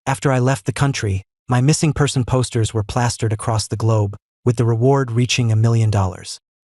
After I left the country, my missing person posters were plastered across the globe, with the reward reaching $1 million.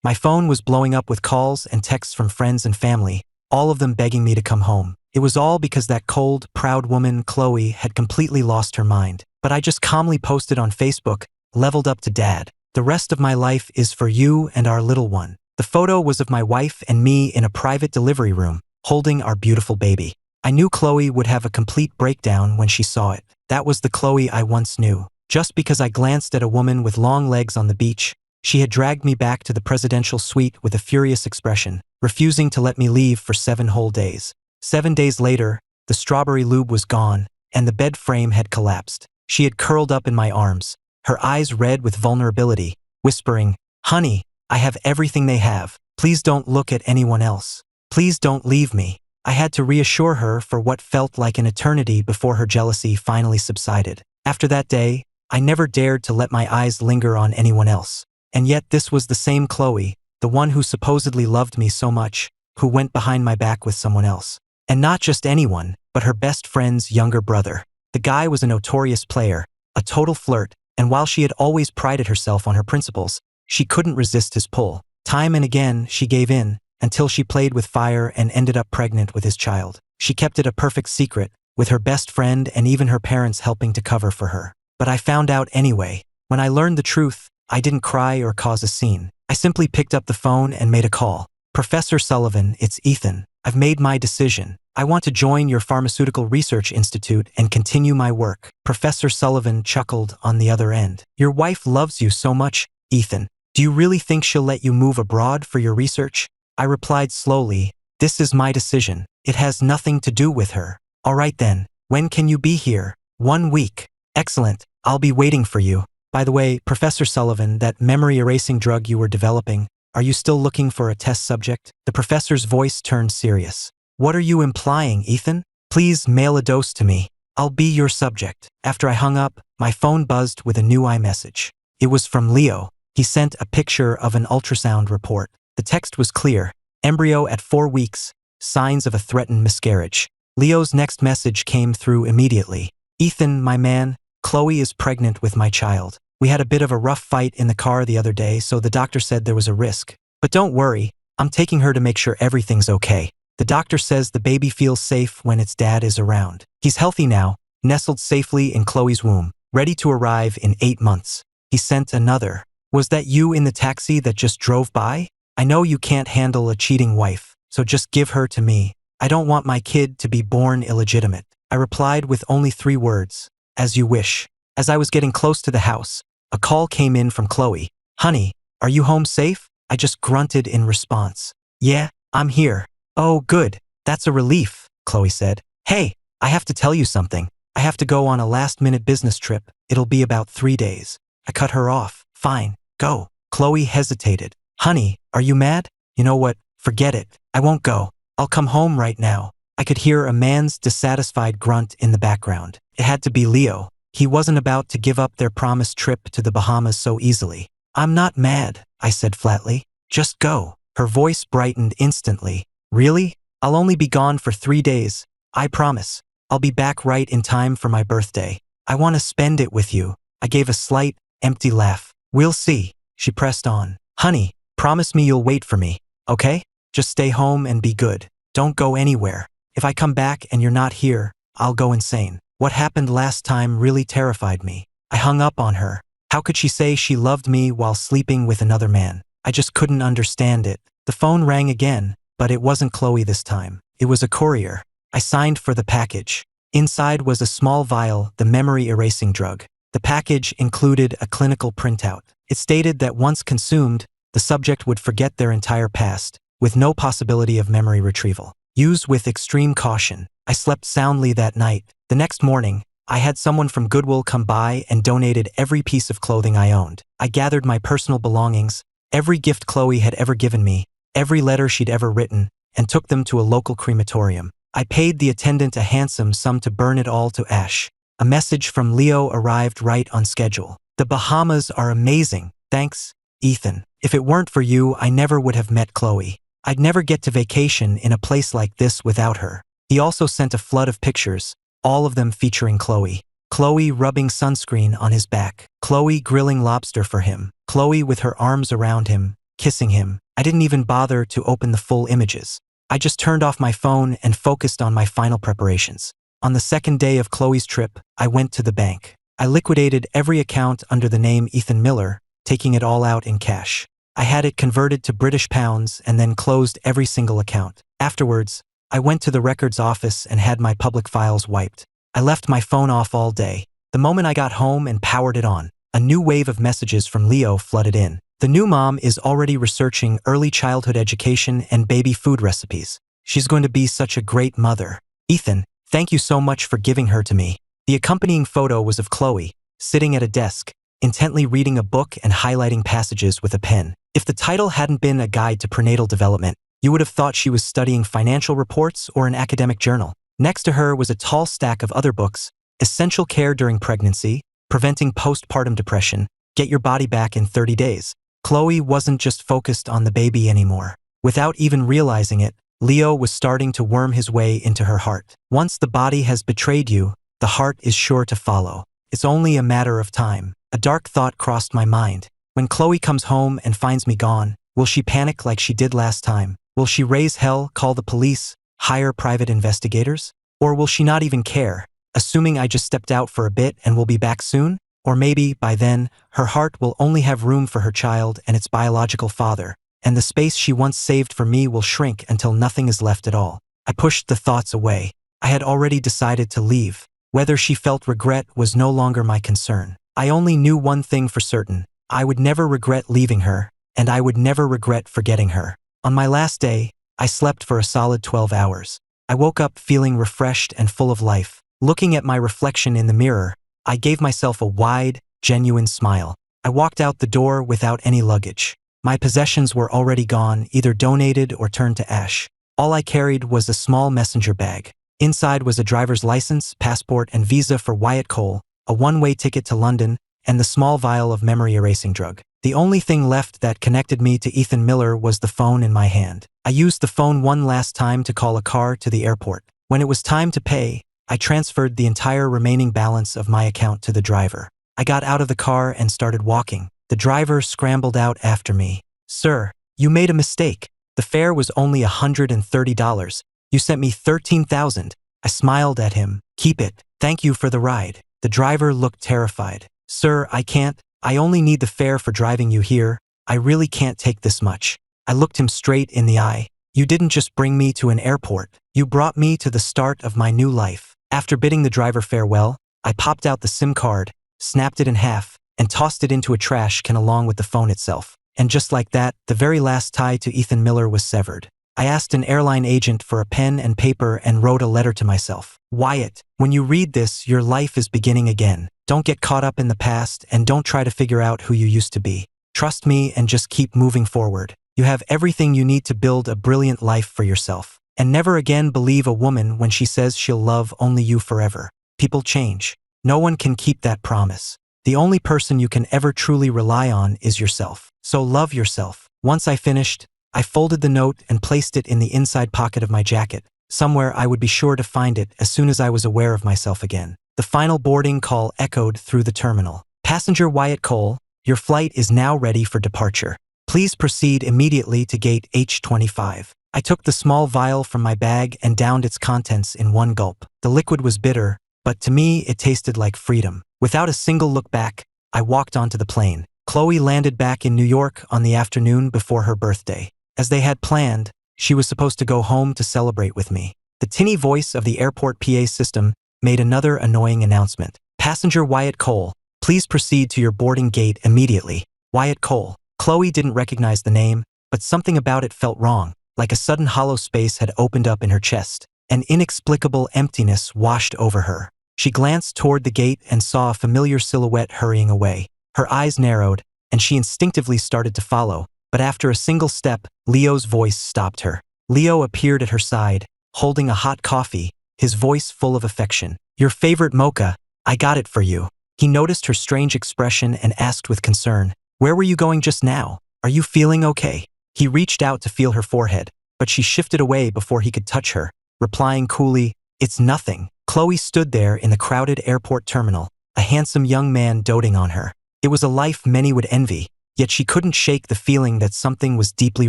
My phone was blowing up with calls and texts from friends and family, all of them begging me to come home. It was all because that cold, proud woman, Chloe, had completely lost her mind. But I just calmly posted on Facebook, "Leveled up to Dad. The rest of my life is for you and our little one." The photo was of my wife and me in a private delivery room, holding our beautiful baby. I knew Chloe would have a complete breakdown when she saw it. That was the Chloe I once knew. Just because I glanced at a woman with long legs on the beach, she had dragged me back to the presidential suite with a furious expression, refusing to let me leave for 7 whole days. 7 days later, the strawberry lube was gone, and the bed frame had collapsed. She had curled up in my arms, her eyes red with vulnerability, whispering, "Honey, I have everything they have. Please don't look at anyone else. Please don't leave me." I had to reassure her for what felt like an eternity before her jealousy finally subsided. After that day, I never dared to let my eyes linger on anyone else. And yet this was the same Chloe, the one who supposedly loved me so much, who went behind my back with someone else. And not just anyone, but her best friend's younger brother. The guy was a notorious player, a total flirt, and while she had always prided herself on her principles, she couldn't resist his pull. Time and again, she gave in, until she played with fire and ended up pregnant with his child. She kept it a perfect secret, with her best friend and even her parents helping to cover for her. But I found out anyway. When I learned the truth, I didn't cry or cause a scene. I simply picked up the phone and made a call. "Professor Sullivan, it's Ethan. I've made my decision. I want to join your pharmaceutical research institute and continue my work." Professor Sullivan chuckled on the other end. "Your wife loves you so much, Ethan. Do you really think she'll let you move abroad for your research?" I replied slowly, "This is my decision. It has nothing to do with her." "All right then, when can you be here?" "1 week." "Excellent, I'll be waiting for you. By the way, Professor Sullivan, that memory-erasing drug you were developing, are you still looking for a test subject?" The professor's voice turned serious. "What are you implying, Ethan? Please mail a dose to me. I'll be your subject." After I hung up, my phone buzzed with a new iMessage. It was from Leo. He sent a picture of an ultrasound report. The text was clear: embryo at 4 weeks, signs of a threatened miscarriage. Leo's next message came through immediately. "Ethan, my man, Chloe is pregnant with my child. We had a bit of a rough fight in the car the other day, so the doctor said there was a risk. But don't worry, I'm taking her to make sure everything's okay. The doctor says the baby feels safe when its dad is around. He's healthy now, nestled safely in Chloe's womb, ready to arrive in 8 months." He sent another. "Was that you in the taxi that just drove by? I know you can't handle a cheating wife, so just give her to me. I don't want my kid to be born illegitimate." I replied with only 3 words: "As you wish." As I was getting close to the house, a call came in from Chloe. "Honey, are you home safe?" I just grunted in response. "Yeah, I'm here." "Oh, good. That's a relief," Chloe said. "Hey, I have to tell you something. I have to go on a last-minute business trip. It'll be about 3 days. I cut her off. "Fine, go." Chloe hesitated. "Honey, are you mad?" "You know what? Forget it. I won't go. I'll come home right now." I could hear a man's dissatisfied grunt in the background. It had to be Leo. He wasn't about to give up their promised trip to the Bahamas so easily. "I'm not mad," I said flatly. "Just go." Her voice brightened instantly. "Really? I'll only be gone for 3 days. I promise. I'll be back right in time for my birthday. I want to spend it with you." I gave a slight, empty laugh. "We'll see." She pressed on. "Honey, promise me you'll wait for me, okay? Just stay home and be good. Don't go anywhere. If I come back and you're not here, I'll go insane." What happened last time really terrified me. I hung up on her. How could she say she loved me while sleeping with another man? I just couldn't understand it. The phone rang again, but it wasn't Chloe this time. It was a courier. I signed for the package. Inside was a small vial, the memory-erasing drug. The package included a clinical printout. It stated that once consumed, the subject would forget their entire past, with no possibility of memory retrieval. Use with extreme caution. I slept soundly that night. The next morning, I had someone from Goodwill come by and donated every piece of clothing I owned. I gathered my personal belongings, every gift Chloe had ever given me, every letter she'd ever written, and took them to a local crematorium. I paid the attendant a handsome sum to burn it all to ash. A message from Leo arrived right on schedule. "The Bahamas are amazing. Thanks, Ethan. If it weren't for you, I never would have met Chloe. I'd never get to vacation in a place like this without her." He also sent a flood of pictures, all of them featuring Chloe. Chloe rubbing sunscreen on his back. Chloe grilling lobster for him. Chloe with her arms around him, kissing him. I didn't even bother to open the full images. I just turned off my phone and focused on my final preparations. On the second day of Chloe's trip, I went to the bank. I liquidated every account under the name Ethan Miller, taking it all out in cash. I had it converted to British pounds and then closed every single account. Afterwards, I went to the records office and had my public files wiped. I left my phone off all day. The moment I got home and powered it on, a new wave of messages from Leo flooded in. The new mom is already researching early childhood education and baby food recipes. She's going to be such a great mother. Ethan, thank you so much for giving her to me. The accompanying photo was of Chloe, sitting at a desk, intently reading a book and highlighting passages with a pen. If the title hadn't been A Guide to Prenatal Development, you would have thought she was studying financial reports or an academic journal. Next to her was a tall stack of other books: Essential Care During Pregnancy, Preventing Postpartum Depression, Get Your Body Back in 30 Days. Chloe wasn't just focused on the baby anymore. Without even realizing it, Leo was starting to worm his way into her heart. Once the body has betrayed you, the heart is sure to follow. It's only a matter of time. A dark thought crossed my mind. When Chloe comes home and finds me gone, will she panic like she did last time? Will she raise hell, call the police, hire private investigators? Or will she not even care, assuming I just stepped out for a bit and will be back soon? Or maybe, by then, her heart will only have room for her child and its biological father, and the space she once saved for me will shrink until nothing is left at all. I pushed the thoughts away. I had already decided to leave. Whether she felt regret was no longer my concern. I only knew one thing for certain: I would never regret leaving her, and I would never regret forgetting her. On my last day, I slept for a solid 12 hours. I woke up feeling refreshed and full of life. Looking at my reflection in the mirror, I gave myself a wide, genuine smile. I walked out the door without any luggage. My possessions were already gone, either donated or turned to ash. All I carried was a small messenger bag. Inside was a driver's license, passport, and visa for Wyatt Cole, a one-way ticket to London, and the small vial of memory-erasing drug. The only thing left that connected me to Ethan Miller was the phone in my hand. I used the phone one last time to call a car to the airport. When it was time to pay, I transferred the entire remaining balance of my account to the driver. I got out of the car and started walking. The driver scrambled out after me. "Sir, you made a mistake. The fare was only $130. You sent me $13,000. I smiled at him. "Keep it. Thank you for the ride." The driver looked terrified. "Sir, I can't. I only need the fare for driving you here. I really can't take this much." I looked him straight in the eye. "You didn't just bring me to an airport. You brought me to the start of my new life." After bidding the driver farewell, I popped out the SIM card, snapped it in half, and tossed it into a trash can along with the phone itself. And just like that, the very last tie to Ethan Miller was severed. I asked an airline agent for a pen and paper and wrote a letter to myself. "Wyatt, when you read this, your life is beginning again. Don't get caught up in the past and don't try to figure out who you used to be. Trust me and just keep moving forward. You have everything you need to build a brilliant life for yourself. And never again believe a woman when she says she'll love only you forever. People change. No one can keep that promise. The only person you can ever truly rely on is yourself. So love yourself." Once I finished, I folded the note and placed it in the inside pocket of my jacket. Somewhere I would be sure to find it as soon as I was aware of myself again. The final boarding call echoed through the terminal. "Passenger Wyatt Cole, your flight is now ready for departure. Please proceed immediately to gate H25. I took the small vial from my bag and downed its contents in one gulp. The liquid was bitter, but to me it tasted like freedom. Without a single look back, I walked onto the plane. Chloe landed back in New York on the afternoon before her birthday. As they had planned, she was supposed to go home to celebrate with me. The tinny voice of the airport PA system made another annoying announcement. "Passenger Wyatt Cole, please proceed to your boarding gate immediately." Wyatt Cole. Chloe didn't recognize the name, but something about it felt wrong. Like a sudden hollow space had opened up in her chest. An inexplicable emptiness washed over her. She glanced toward the gate and saw a familiar silhouette hurrying away. Her eyes narrowed, and she instinctively started to follow. But after a single step, Leo's voice stopped her. Leo appeared at her side, holding a hot coffee, his voice full of affection. "Your favorite mocha. I got it for you." He noticed her strange expression and asked with concern, "Where were you going just now? Are you feeling okay?" He reached out to feel her forehead, but she shifted away before he could touch her, replying coolly, "It's nothing." Chloe stood there in the crowded airport terminal, a handsome young man doting on her. It was a life many would envy, yet she couldn't shake the feeling that something was deeply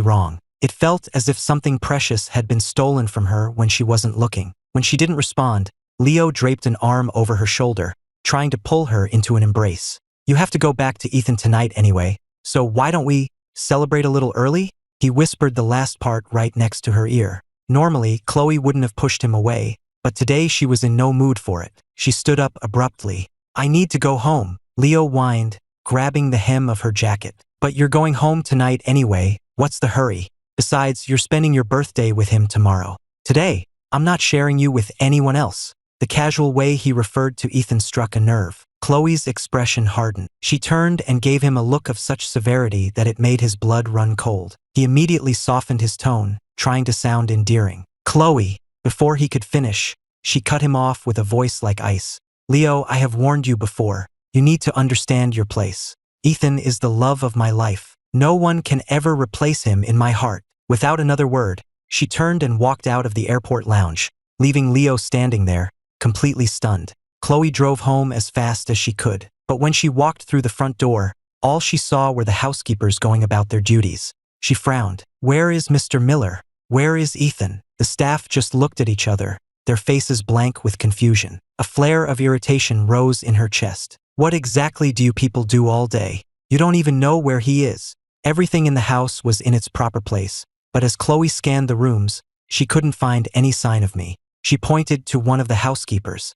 wrong. It felt as if something precious had been stolen from her when she wasn't looking. When she didn't respond, Leo draped an arm over her shoulder, trying to pull her into an embrace. "You have to go back to Ethan tonight anyway, so why don't we celebrate a little early?" He whispered the last part right next to her ear. Normally, Chloe wouldn't have pushed him away, but today she was in no mood for it. She stood up abruptly. "I need to go home," Leo whined, grabbing the hem of her jacket. "But you're going home tonight anyway, what's the hurry? Besides, you're spending your birthday with him tomorrow. Today, I'm not sharing you with anyone else." The casual way he referred to Ethan struck a nerve. Chloe's expression hardened. She turned and gave him a look of such severity that it made his blood run cold. He immediately softened his tone, trying to sound endearing. "Chloe!" Before he could finish, she cut him off with a voice like ice. "Leo, I have warned you before. You need to understand your place. Ethan is the love of my life. No one can ever replace him in my heart." Without another word, she turned and walked out of the airport lounge, leaving Leo standing there, completely stunned. Chloe drove home as fast as she could, but when she walked through the front door, all she saw were the housekeepers going about their duties. She frowned. "Where is Mr. Miller? Where is Ethan?" The staff just looked at each other, their faces blank with confusion. A flare of irritation rose in her chest. "What exactly do you people do all day? You don't even know where he is." Everything in the house was in its proper place, but as Chloe scanned the rooms, she couldn't find any sign of me. She pointed to one of the housekeepers.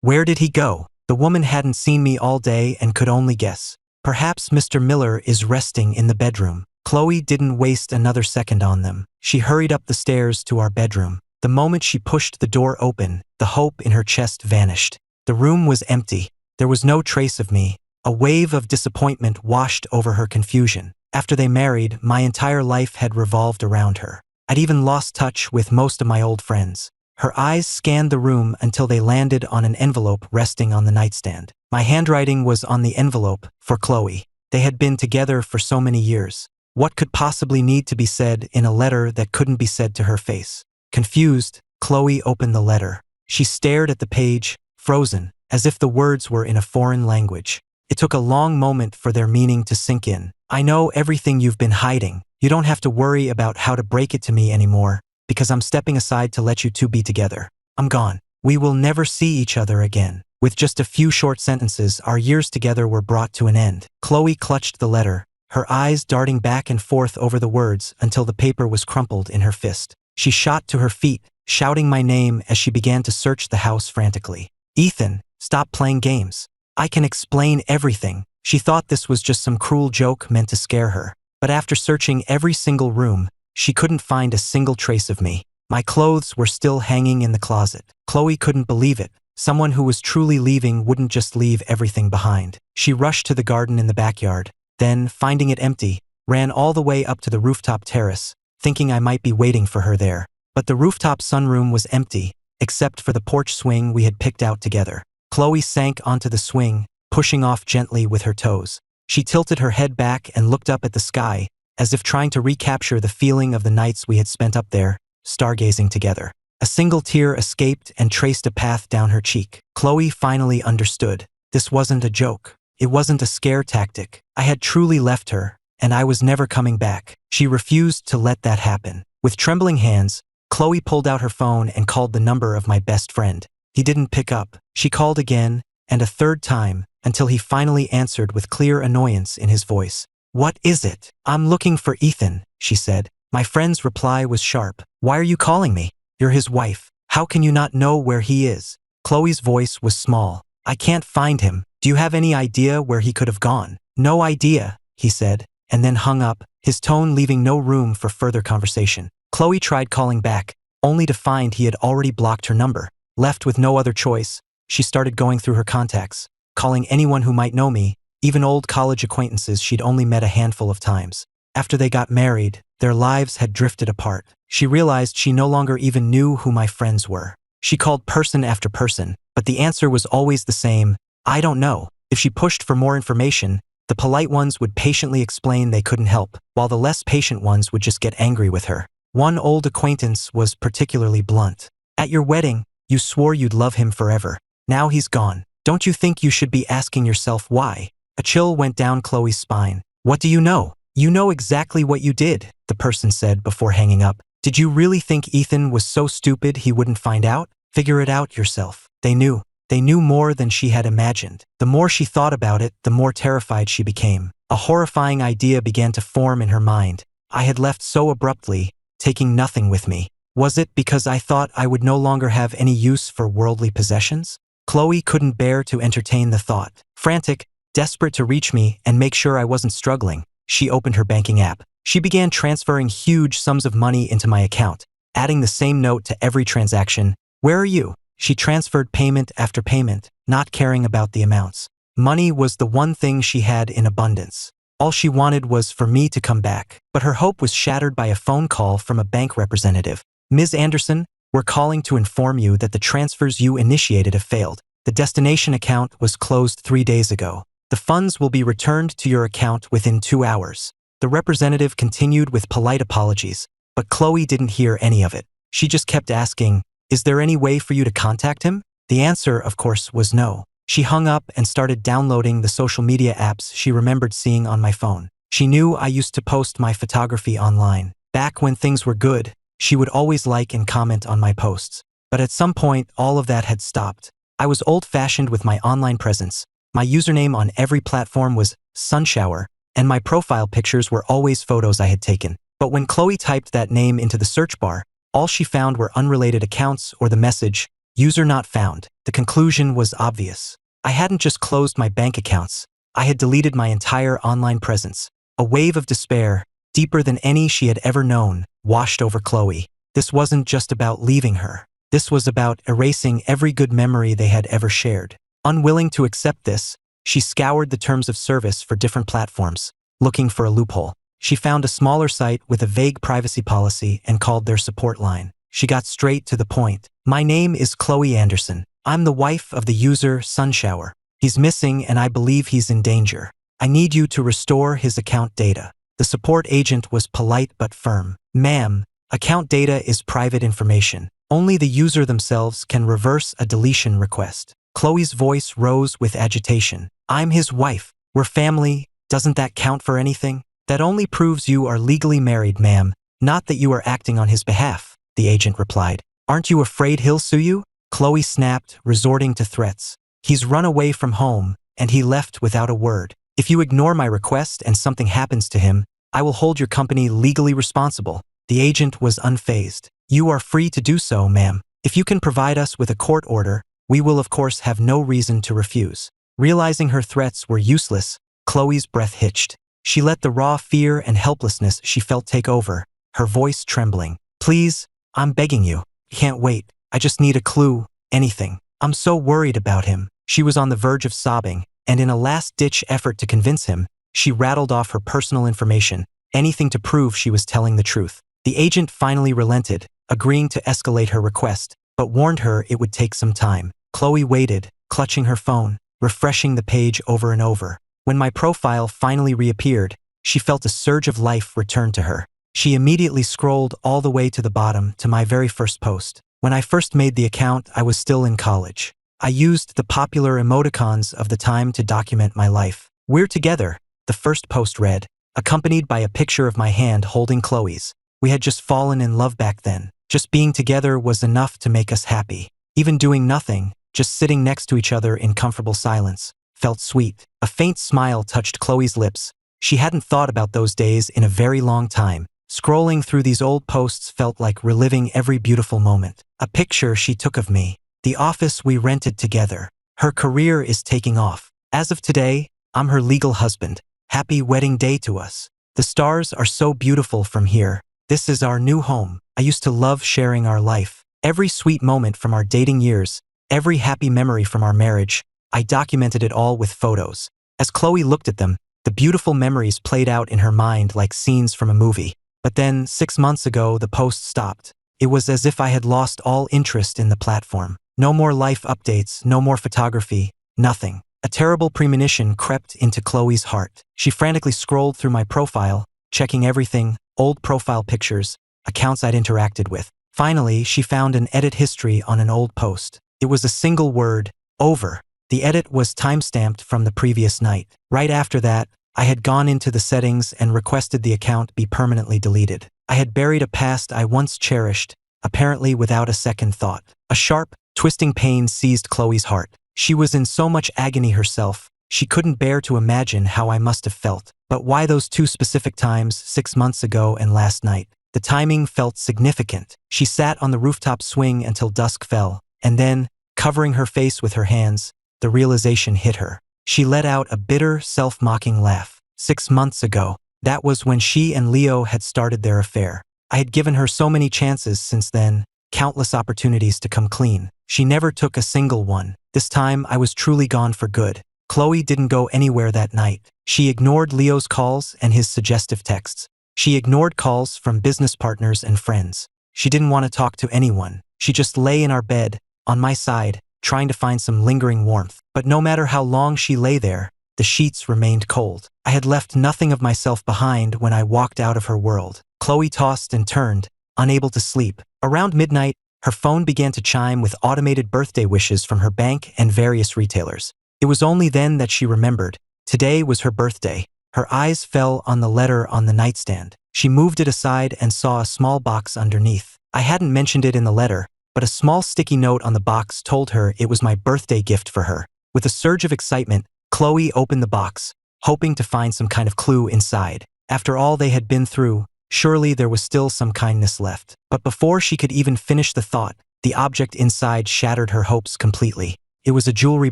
Where did he go?" The woman hadn't seen me all day and could only guess. "Perhaps Mr. Miller is resting in the bedroom." Chloe didn't waste another second on them. She hurried up the stairs to our bedroom. The moment she pushed the door open, the hope in her chest vanished. The room was empty. There was no trace of me. A wave of disappointment washed over her confusion. After they married, my entire life had revolved around her. I'd even lost touch with most of my old friends. Her eyes scanned the room until they landed on an envelope resting on the nightstand. My handwriting was on the envelope, for Chloe. They had been together for so many years. What could possibly need to be said in a letter that couldn't be said to her face? Confused, Chloe opened the letter. She stared at the page, frozen, as if the words were in a foreign language. It took a long moment for their meaning to sink in. "I know everything you've been hiding. You don't have to worry about how to break it to me anymore, because I'm stepping aside to let you two be together. I'm gone. We will never see each other again." With just a few short sentences, our years together were brought to an end. Chloe clutched the letter, her eyes darting back and forth over the words until the paper was crumpled in her fist. She shot to her feet, shouting my name as she began to search the house frantically. "Ethan, stop playing games. I can explain everything." She thought this was just some cruel joke meant to scare her. But after searching every single room, she couldn't find a single trace of me. My clothes were still hanging in the closet. Chloe couldn't believe it. Someone who was truly leaving wouldn't just leave everything behind. She rushed to the garden in the backyard, then, finding it empty, ran all the way up to the rooftop terrace, thinking I might be waiting for her there. But the rooftop sunroom was empty, except for the porch swing we had picked out together. Chloe sank onto the swing, pushing off gently with her toes. She tilted her head back and looked up at the sky, as if trying to recapture the feeling of the nights we had spent up there, stargazing together. A single tear escaped and traced a path down her cheek. Chloe finally understood. This wasn't a joke. It wasn't a scare tactic. I had truly left her, and I was never coming back. She refused to let that happen. With trembling hands, Chloe pulled out her phone and called the number of my best friend. He didn't pick up. She called again, and a third time, until he finally answered with clear annoyance in his voice. "What is it?" "I'm looking for Ethan," she said. My friend's reply was sharp. "Why are you calling me? You're his wife. How can you not know where he is?" Chloe's voice was small. "I can't find him. Do you have any idea where he could have gone?" "No idea," he said, and then hung up, his tone leaving no room for further conversation. Chloe tried calling back, only to find he had already blocked her number. Left with no other choice, she started going through her contacts, calling anyone who might know me, even old college acquaintances she'd only met a handful of times. After they got married, their lives had drifted apart. She realized she no longer even knew who my friends were. She called person after person, but the answer was always the same: "I don't know." If she pushed for more information, the polite ones would patiently explain they couldn't help, while the less patient ones would just get angry with her. One old acquaintance was particularly blunt. "At your wedding, You swore you'd love him forever. Now he's gone. Don't you think you should be asking yourself why? A chill went down Chloe's spine. What do you know? You know exactly what you did, the person said before hanging up. Did you really think Ethan was so stupid he wouldn't find out? Figure it out yourself. They knew. They knew more than she had imagined. The more she thought about it, the more terrified she became. A horrifying idea began to form in her mind. I had left so abruptly, taking nothing with me. Was it because I thought I would no longer have any use for worldly possessions? Chloe couldn't bear to entertain the thought. Frantic, desperate to reach me and make sure I wasn't struggling, she opened her banking app. She began transferring huge sums of money into my account, adding the same note to every transaction. Where are you? She transferred payment after payment, not caring about the amounts. Money was the one thing she had in abundance. All she wanted was for me to come back. But her hope was shattered by a phone call from a bank representative. Ms. Anderson, we're calling to inform you that the transfers you initiated have failed. The destination account was closed 3 days ago. The funds will be returned to your account within 2 hours. The representative continued with polite apologies, but Chloe didn't hear any of it. She just kept asking, is there any way for you to contact him? The answer, of course, was no. She hung up and started downloading the social media apps she remembered seeing on my phone. She knew I used to post my photography online. Back when things were good, she would always like and comment on my posts. But at some point, all of that had stopped. I was old-fashioned with my online presence. My username on every platform was Sunshower, and my profile pictures were always photos I had taken. But when Chloe typed that name into the search bar, all she found were unrelated accounts or the message, user not found. The conclusion was obvious. I hadn't just closed my bank accounts. I had deleted my entire online presence. A wave of despair, deeper than any she had ever known, washed over Chloe. This wasn't just about leaving her. This was about erasing every good memory they had ever shared. Unwilling to accept this, she scoured the terms of service for different platforms, looking for a loophole. She found a smaller site with a vague privacy policy and called their support line. She got straight to the point. My name is Chloe Anderson. I'm the wife of the user Sunshower. He's missing and I believe he's in danger. I need you to restore his account data. The support agent was polite but firm. Ma'am, account data is private information. Only the user themselves can reverse a deletion request. Chloe's voice rose with agitation. I'm his wife. We're family. Doesn't that count for anything? That only proves you are legally married, ma'am, not that you are acting on his behalf, the agent replied. Aren't you afraid he'll sue you? Chloe snapped, resorting to threats. He's run away from home, and he left without a word. If you ignore my request and something happens to him, I will hold your company legally responsible. The agent was unfazed. You are free to do so, ma'am. If you can provide us with a court order, we will of course have no reason to refuse. Realizing her threats were useless, Chloe's breath hitched. She let the raw fear and helplessness she felt take over, her voice trembling. Please, I'm begging you. Can't wait. I just need a clue, anything. I'm so worried about him. She was on the verge of sobbing, and in a last-ditch effort to convince him, she rattled off her personal information, anything to prove she was telling the truth. The agent finally relented, agreeing to escalate her request, but warned her it would take some time. Chloe waited, clutching her phone, refreshing the page over and over. When my profile finally reappeared, she felt a surge of life return to her. She immediately scrolled all the way to the bottom to my very first post. When I first made the account, I was still in college. I used the popular emoticons of the time to document my life. We're together, the first post read, accompanied by a picture of my hand holding Chloe's. We had just fallen in love back then. Just being together was enough to make us happy. Even doing nothing, just sitting next to each other in comfortable silence, felt sweet. A faint smile touched Chloe's lips. She hadn't thought about those days in a very long time. Scrolling through these old posts felt like reliving every beautiful moment. A picture she took of me. The office we rented together. Her career is taking off. As of today, I'm her legal husband. Happy wedding day to us. The stars are so beautiful from here. This is our new home. I used to love sharing our life. Every sweet moment from our dating years, every happy memory from our marriage, I documented it all with photos. As Chloe looked at them, the beautiful memories played out in her mind like scenes from a movie. But then, 6 months ago, the post stopped. It was as if I had lost all interest in the platform. No more life updates, no more photography, nothing. A terrible premonition crept into Chloe's heart. She frantically scrolled through my profile, checking everything, old profile pictures, accounts I'd interacted with. Finally, she found an edit history on an old post. It was a single word, over. The edit was timestamped from the previous night. Right after that, I had gone into the settings and requested the account be permanently deleted. I had buried a past I once cherished, apparently without a second thought. A sharp, twisting pain seized Chloe's heart. She was in so much agony herself, she couldn't bear to imagine how I must have felt. But why those two specific times, 6 months ago and last night? The timing felt significant. She sat on the rooftop swing until dusk fell, and then, covering her face with her hands, the realization hit her. She let out a bitter, self-mocking laugh. 6 months ago, that was when she and Leo had started their affair. I had given her so many chances since then, countless opportunities to come clean. She never took a single one. This time, I was truly gone for good. Chloe didn't go anywhere that night. She ignored Leo's calls and his suggestive texts. She ignored calls from business partners and friends. She didn't want to talk to anyone. She just lay in our bed, on my side, trying to find some lingering warmth. But no matter how long she lay there, the sheets remained cold. I had left nothing of myself behind when I walked out of her world. Chloe tossed and turned, unable to sleep. Around midnight, her phone began to chime with automated birthday wishes from her bank and various retailers. It was only then that she remembered. Today was her birthday. Her eyes fell on the letter on the nightstand. She moved it aside and saw a small box underneath. I hadn't mentioned it in the letter, but a small sticky note on the box told her it was my birthday gift for her. With a surge of excitement, Chloe opened the box, hoping to find some kind of clue inside. After all they had been through, surely there was still some kindness left. But before she could even finish the thought, the object inside shattered her hopes completely. It was a jewelry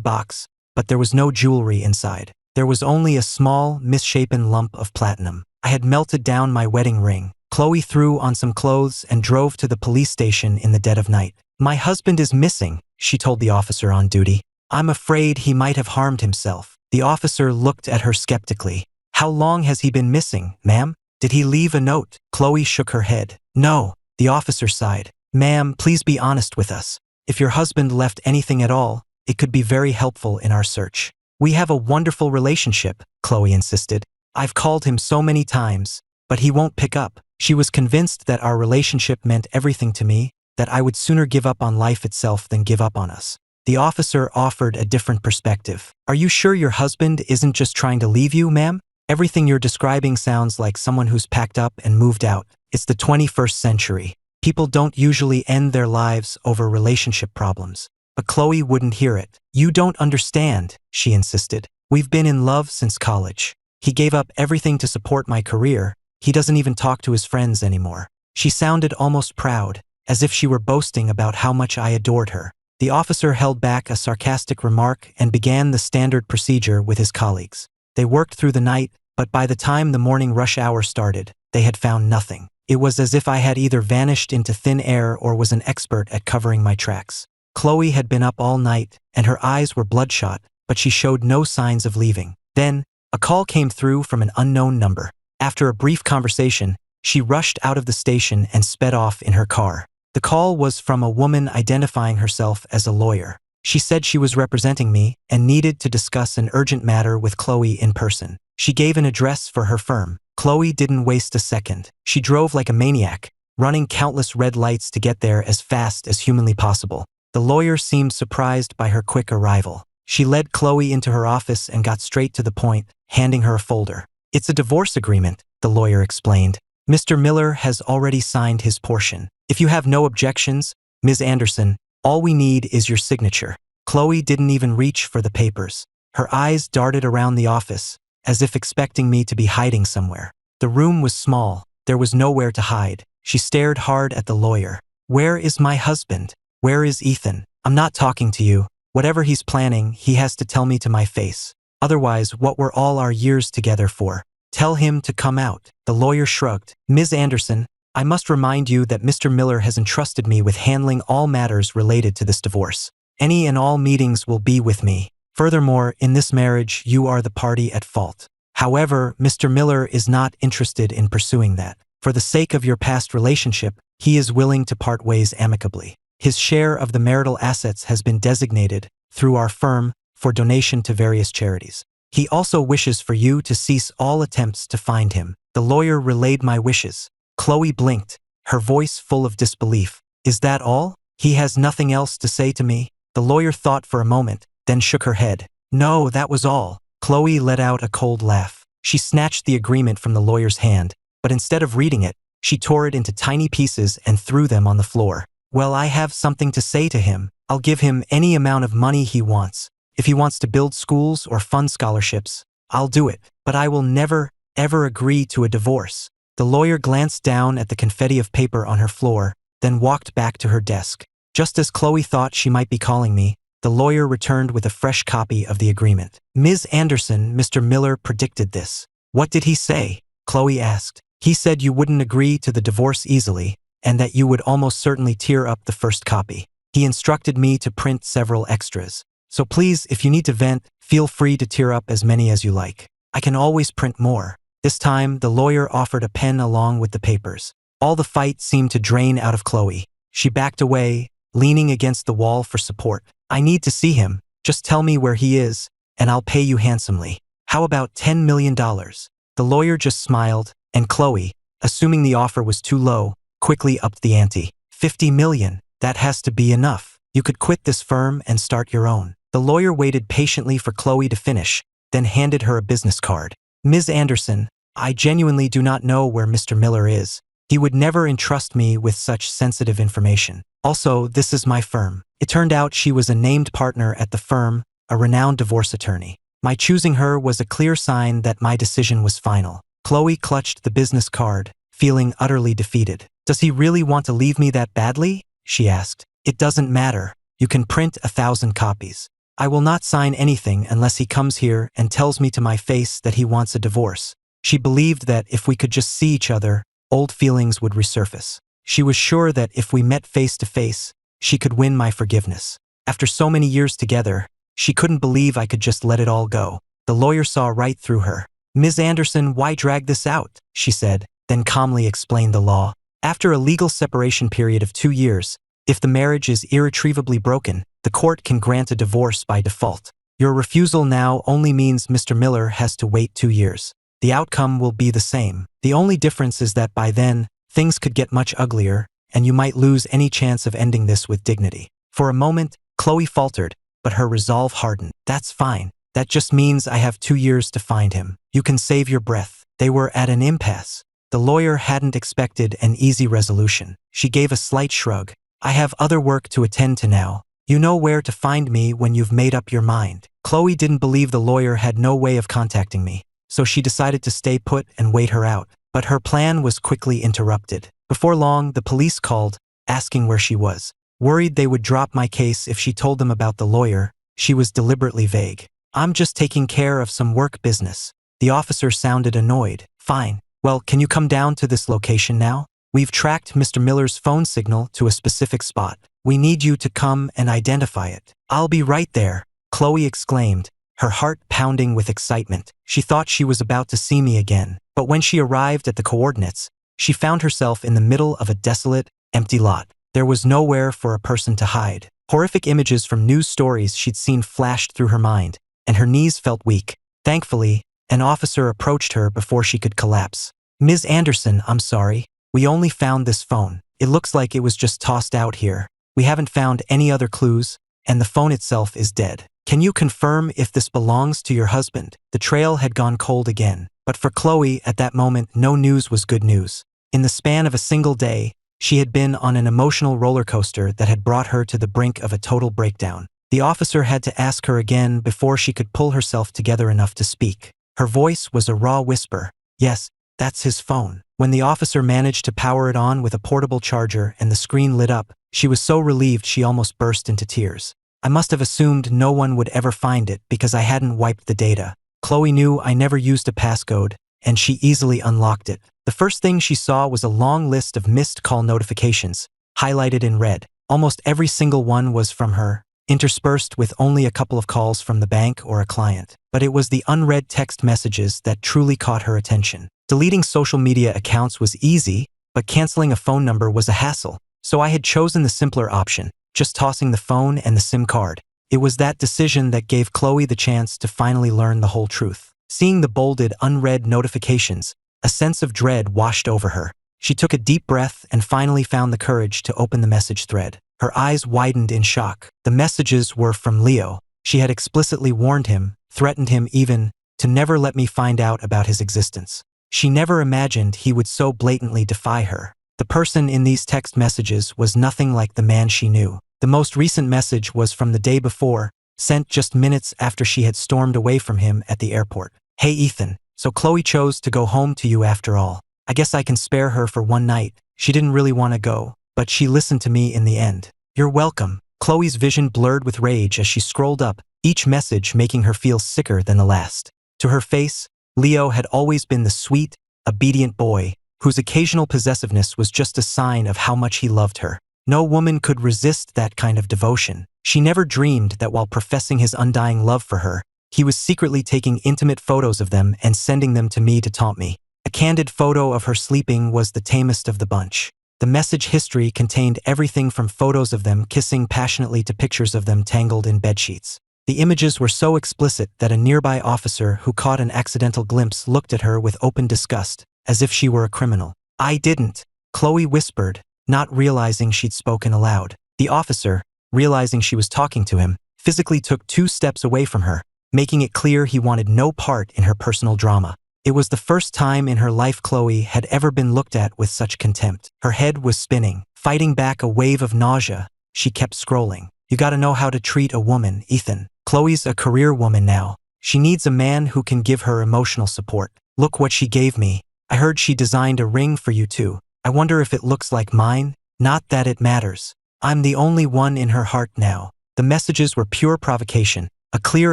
box, but there was no jewelry inside. There was only a small, misshapen lump of platinum. I had melted down my wedding ring. Chloe threw on some clothes and drove to the police station in the dead of night. "My husband is missing," she told the officer on duty. "I'm afraid he might have harmed himself." The officer looked at her skeptically. "How long has he been missing, ma'am? Did he leave a note?" Chloe shook her head. "No," the officer sighed. "Ma'am, please be honest with us. If your husband left anything at all, it could be very helpful in our search." "We have a wonderful relationship," Chloe insisted. "I've called him so many times, but he won't pick up." She was convinced that our relationship meant everything to me, that I would sooner give up on life itself than give up on us. The officer offered a different perspective. "Are you sure your husband isn't just trying to leave you, ma'am? Everything you're describing sounds like someone who's packed up and moved out. It's the 21st century. People don't usually end their lives over relationship problems." But Chloe wouldn't hear it. "You don't understand," she insisted. "We've been in love since college. He gave up everything to support my career. He doesn't even talk to his friends anymore." She sounded almost proud, as if she were boasting about how much I adored her. The officer held back a sarcastic remark and began the standard procedure with his colleagues. They worked through the night, but by the time the morning rush hour started, they had found nothing. It was as if I had either vanished into thin air or was an expert at covering my tracks. Chloe had been up all night, and her eyes were bloodshot, but she showed no signs of leaving. Then, a call came through from an unknown number. After a brief conversation, she rushed out of the station and sped off in her car. The call was from a woman identifying herself as a lawyer. She said she was representing me and needed to discuss an urgent matter with Chloe in person. She gave an address for her firm. Chloe didn't waste a second. She drove like a maniac, running countless red lights to get there as fast as humanly possible. The lawyer seemed surprised by her quick arrival. She led Chloe into her office and got straight to the point, handing her a folder. "It's a divorce agreement," the lawyer explained. "Mr. Miller has already signed his portion. If you have no objections, Ms. Anderson, all we need is your signature." Chloe didn't even reach for the papers. Her eyes darted around the office, as if expecting me to be hiding somewhere. The room was small. There was nowhere to hide. She stared hard at the lawyer. "Where is my husband? Where is Ethan? I'm not talking to you. Whatever he's planning, he has to tell me to my face. Otherwise, what were all our years together for? Tell him to come out." The lawyer shrugged. "Ms. Anderson, I must remind you that Mr. Miller has entrusted me with handling all matters related to this divorce. Any and all meetings will be with me. Furthermore, in this marriage, you are the party at fault. However, Mr. Miller is not interested in pursuing that. For the sake of your past relationship, he is willing to part ways amicably. His share of the marital assets has been designated, through our firm, for donation to various charities. He also wishes for you to cease all attempts to find him." The lawyer relayed my wishes. Chloe blinked, her voice full of disbelief. Is that all? He has nothing else to say to me? The lawyer thought for a moment, then shook her head. No, that was all. Chloe let out a cold laugh. She snatched the agreement from the lawyer's hand, but instead of reading it, she tore it into tiny pieces and threw them on the floor. Well, I have something to say to him. I'll give him any amount of money he wants. If he wants to build schools or fund scholarships, I'll do it. But I will never, ever agree to a divorce. The lawyer glanced down at the confetti of paper on her floor, then walked back to her desk. Just as Chloe thought she might be calling me, the lawyer returned with a fresh copy of the agreement. Ms. Anderson, Mr. Miller predicted this. What did he say? Chloe asked. He said you wouldn't agree to the divorce easily, and that you would almost certainly tear up the first copy. He instructed me to print several extras. So please, if you need to vent, feel free to tear up as many as you like. I can always print more. This time, the lawyer offered a pen along with the papers. All the fight seemed to drain out of Chloe. She backed away, leaning against the wall for support. I need to see him. Just tell me where he is, and I'll pay you handsomely. How about $10 million? The lawyer just smiled, and Chloe, assuming the offer was too low, quickly upped the ante. $50 million. That has to be enough. You could quit this firm and start your own. The lawyer waited patiently for Chloe to finish, then handed her a business card. Ms. Anderson, I genuinely do not know where Mr. Miller is. He would never entrust me with such sensitive information. Also, this is my firm. It turned out she was a named partner at the firm, a renowned divorce attorney. My choosing her was a clear sign that my decision was final. Chloe clutched the business card, feeling utterly defeated. Does he really want to leave me that badly? She asked. It doesn't matter. You can print 1,000 copies. I will not sign anything unless he comes here and tells me to my face that he wants a divorce. She believed that if we could just see each other, old feelings would resurface. She was sure that if we met face to face, she could win my forgiveness. After so many years together, she couldn't believe I could just let it all go. The lawyer saw right through her. Ms. Anderson, why drag this out? She said, then calmly explained the law. After a legal separation period of 2 years, if the marriage is irretrievably broken, the court can grant a divorce by default. Your refusal now only means Mr. Miller has to wait 2 years. The outcome will be the same. The only difference is that by then, things could get much uglier, and you might lose any chance of ending this with dignity. For a moment, Chloe faltered, but her resolve hardened. That's fine. That just means I have 2 years to find him. You can save your breath. They were at an impasse. The lawyer hadn't expected an easy resolution. She gave a slight shrug. I have other work to attend to now. You know where to find me when you've made up your mind. Chloe didn't believe the lawyer had no way of contacting me, so she decided to stay put and wait her out. But her plan was quickly interrupted. Before long, the police called, asking where she was. Worried they would drop my case if she told them about the lawyer, she was deliberately vague. I'm just taking care of some work business. The officer sounded annoyed. Fine. Well, can you come down to this location now? We've tracked Mr. Miller's phone signal to a specific spot. We need you to come and identify it. I'll be right there, Chloe exclaimed, her heart pounding with excitement. She thought she was about to see me again, but when she arrived at the coordinates, she found herself in the middle of a desolate, empty lot. There was nowhere for a person to hide. Horrific images from news stories she'd seen flashed through her mind, and her knees felt weak. Thankfully, an officer approached her before she could collapse. Ms. Anderson, I'm sorry. We only found this phone. It looks like it was just tossed out here. We haven't found any other clues, and the phone itself is dead. Can you confirm if this belongs to your husband? The trail had gone cold again, but for Chloe, at that moment, no news was good news. In the span of a single day, she had been on an emotional roller coaster that had brought her to the brink of a total breakdown. The officer had to ask her again before she could pull herself together enough to speak. Her voice was a raw whisper. Yes, that's his phone. When the officer managed to power it on with a portable charger and the screen lit up, she was so relieved she almost burst into tears. I must have assumed no one would ever find it because I hadn't wiped the data. Chloe knew I never used a passcode, and she easily unlocked it. The first thing she saw was a long list of missed call notifications, highlighted in red. Almost every single one was from her, interspersed with only a couple of calls from the bank or a client. But it was the unread text messages that truly caught her attention. Deleting social media accounts was easy, but canceling a phone number was a hassle. So I had chosen the simpler option, just tossing the phone and the SIM card. It was that decision that gave Chloe the chance to finally learn the whole truth. Seeing the bolded, unread notifications, a sense of dread washed over her. She took a deep breath and finally found the courage to open the message thread. Her eyes widened in shock. The messages were from Leo. She had explicitly warned him, threatened him even, to never let me find out about his existence. She never imagined he would so blatantly defy her. The person in these text messages was nothing like the man she knew. The most recent message was from the day before, sent just minutes after she had stormed away from him at the airport. Hey Ethan, so Chloe chose to go home to you after all. I guess I can spare her for one night. She didn't really want to go, but she listened to me in the end. You're welcome. Chloe's vision blurred with rage as she scrolled up, each message making her feel sicker than the last. To her face, Leo had always been the sweet, obedient boy, whose occasional possessiveness was just a sign of how much he loved her. No woman could resist that kind of devotion. She never dreamed that while professing his undying love for her, he was secretly taking intimate photos of them and sending them to me to taunt me. A candid photo of her sleeping was the tamest of the bunch. The message history contained everything from photos of them kissing passionately to pictures of them tangled in bedsheets. The images were so explicit that a nearby officer who caught an accidental glimpse looked at her with open disgust, as if she were a criminal. I didn't, Chloe whispered, not realizing she'd spoken aloud. The officer, realizing she was talking to him, physically took 2 steps away from her, making it clear he wanted no part in her personal drama. It was the first time in her life Chloe had ever been looked at with such contempt. Her head was spinning, fighting back a wave of nausea. She kept scrolling. You gotta know how to treat a woman, Ethan. Chloe's a career woman now. She needs a man who can give her emotional support. Look what she gave me. I heard she designed a ring for you too. I wonder if it looks like mine? Not that it matters. I'm the only one in her heart now. The messages were pure provocation, a clear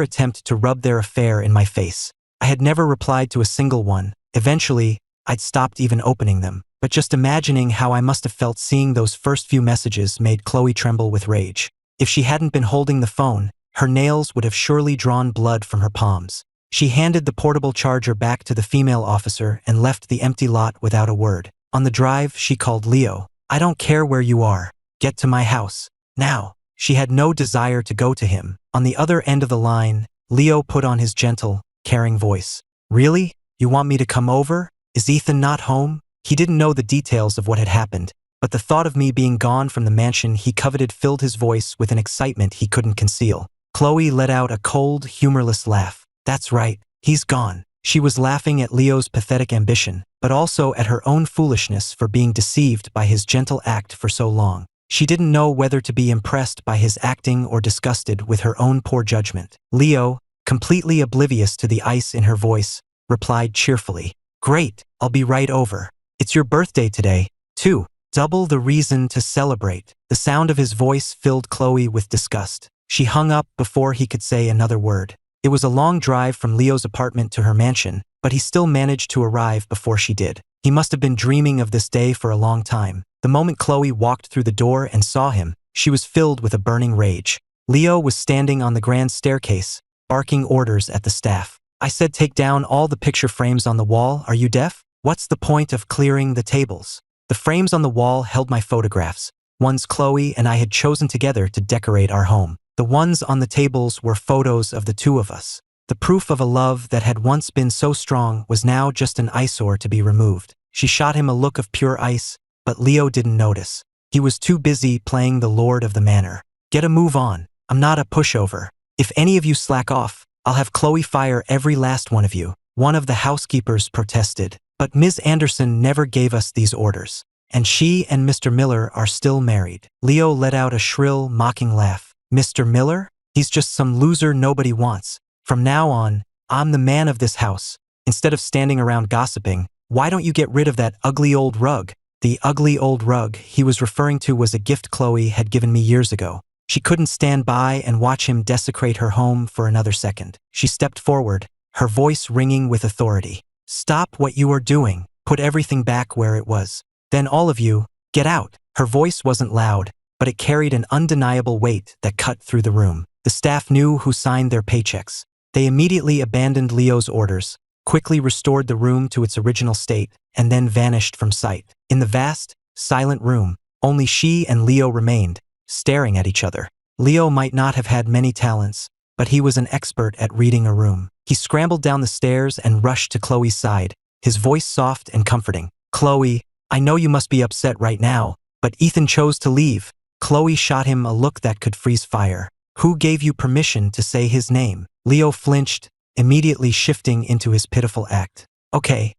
attempt to rub their affair in my face. I had never replied to a single one. Eventually, I'd stopped even opening them. But just imagining how I must have felt seeing those first few messages made Chloe tremble with rage. If she hadn't been holding the phone, her nails would have surely drawn blood from her palms. She handed the portable charger back to the female officer and left the empty lot without a word. On the drive, she called Leo. I don't care where you are. Get to my house. Now. She had no desire to go to him. On the other end of the line, Leo put on his gentle, caring voice. Really? You want me to come over? Is Ethan not home? He didn't know the details of what had happened, but the thought of me being gone from the mansion he coveted filled his voice with an excitement he couldn't conceal. Chloe let out a cold, humorless laugh. That's right, he's gone. She was laughing at Leo's pathetic ambition, but also at her own foolishness for being deceived by his gentle act for so long. She didn't know whether to be impressed by his acting or disgusted with her own poor judgment. Leo, completely oblivious to the ice in her voice, replied cheerfully. Great, I'll be right over. It's your birthday today, too. Double the reason to celebrate. The sound of his voice filled Chloe with disgust. She hung up before he could say another word. It was a long drive from Leo's apartment to her mansion, but he still managed to arrive before she did. He must have been dreaming of this day for a long time. The moment Chloe walked through the door and saw him, she was filled with a burning rage. Leo was standing on the grand staircase, barking orders at the staff. I said take down all the picture frames on the wall, are you deaf? What's the point of clearing the tables? The frames on the wall held my photographs, ones Chloe and I had chosen together to decorate our home. The ones on the tables were photos of the 2 of us. The proof of a love that had once been so strong was now just an eyesore to be removed. She shot him a look of pure ice, but Leo didn't notice. He was too busy playing the lord of the manor. Get a move on. I'm not a pushover. If any of you slack off, I'll have Chloe fire every last one of you. One of the housekeepers protested. But Ms. Anderson never gave us these orders. And she and Mr. Miller are still married. Leo let out a shrill, mocking laugh. Mr. Miller? He's just some loser nobody wants. From now on, I'm the man of this house. Instead of standing around gossiping, why don't you get rid of that ugly old rug? The ugly old rug he was referring to was a gift Chloe had given me years ago. She couldn't stand by and watch him desecrate her home for another second. She stepped forward, her voice ringing with authority. Stop what you are doing. Put everything back where it was. Then all of you, get out. Her voice wasn't loud, but it carried an undeniable weight that cut through the room. The staff knew who signed their paychecks. They immediately abandoned Leo's orders, quickly restored the room to its original state, and then vanished from sight. In the vast, silent room, only she and Leo remained, staring at each other. Leo might not have had many talents, but he was an expert at reading a room. He scrambled down the stairs and rushed to Chloe's side, his voice soft and comforting. Chloe, I know you must be upset right now, but Ethan chose to leave. Chloe shot him a look that could freeze fire. Who gave you permission to say his name? Leo flinched, immediately shifting into his pitiful act. Okay,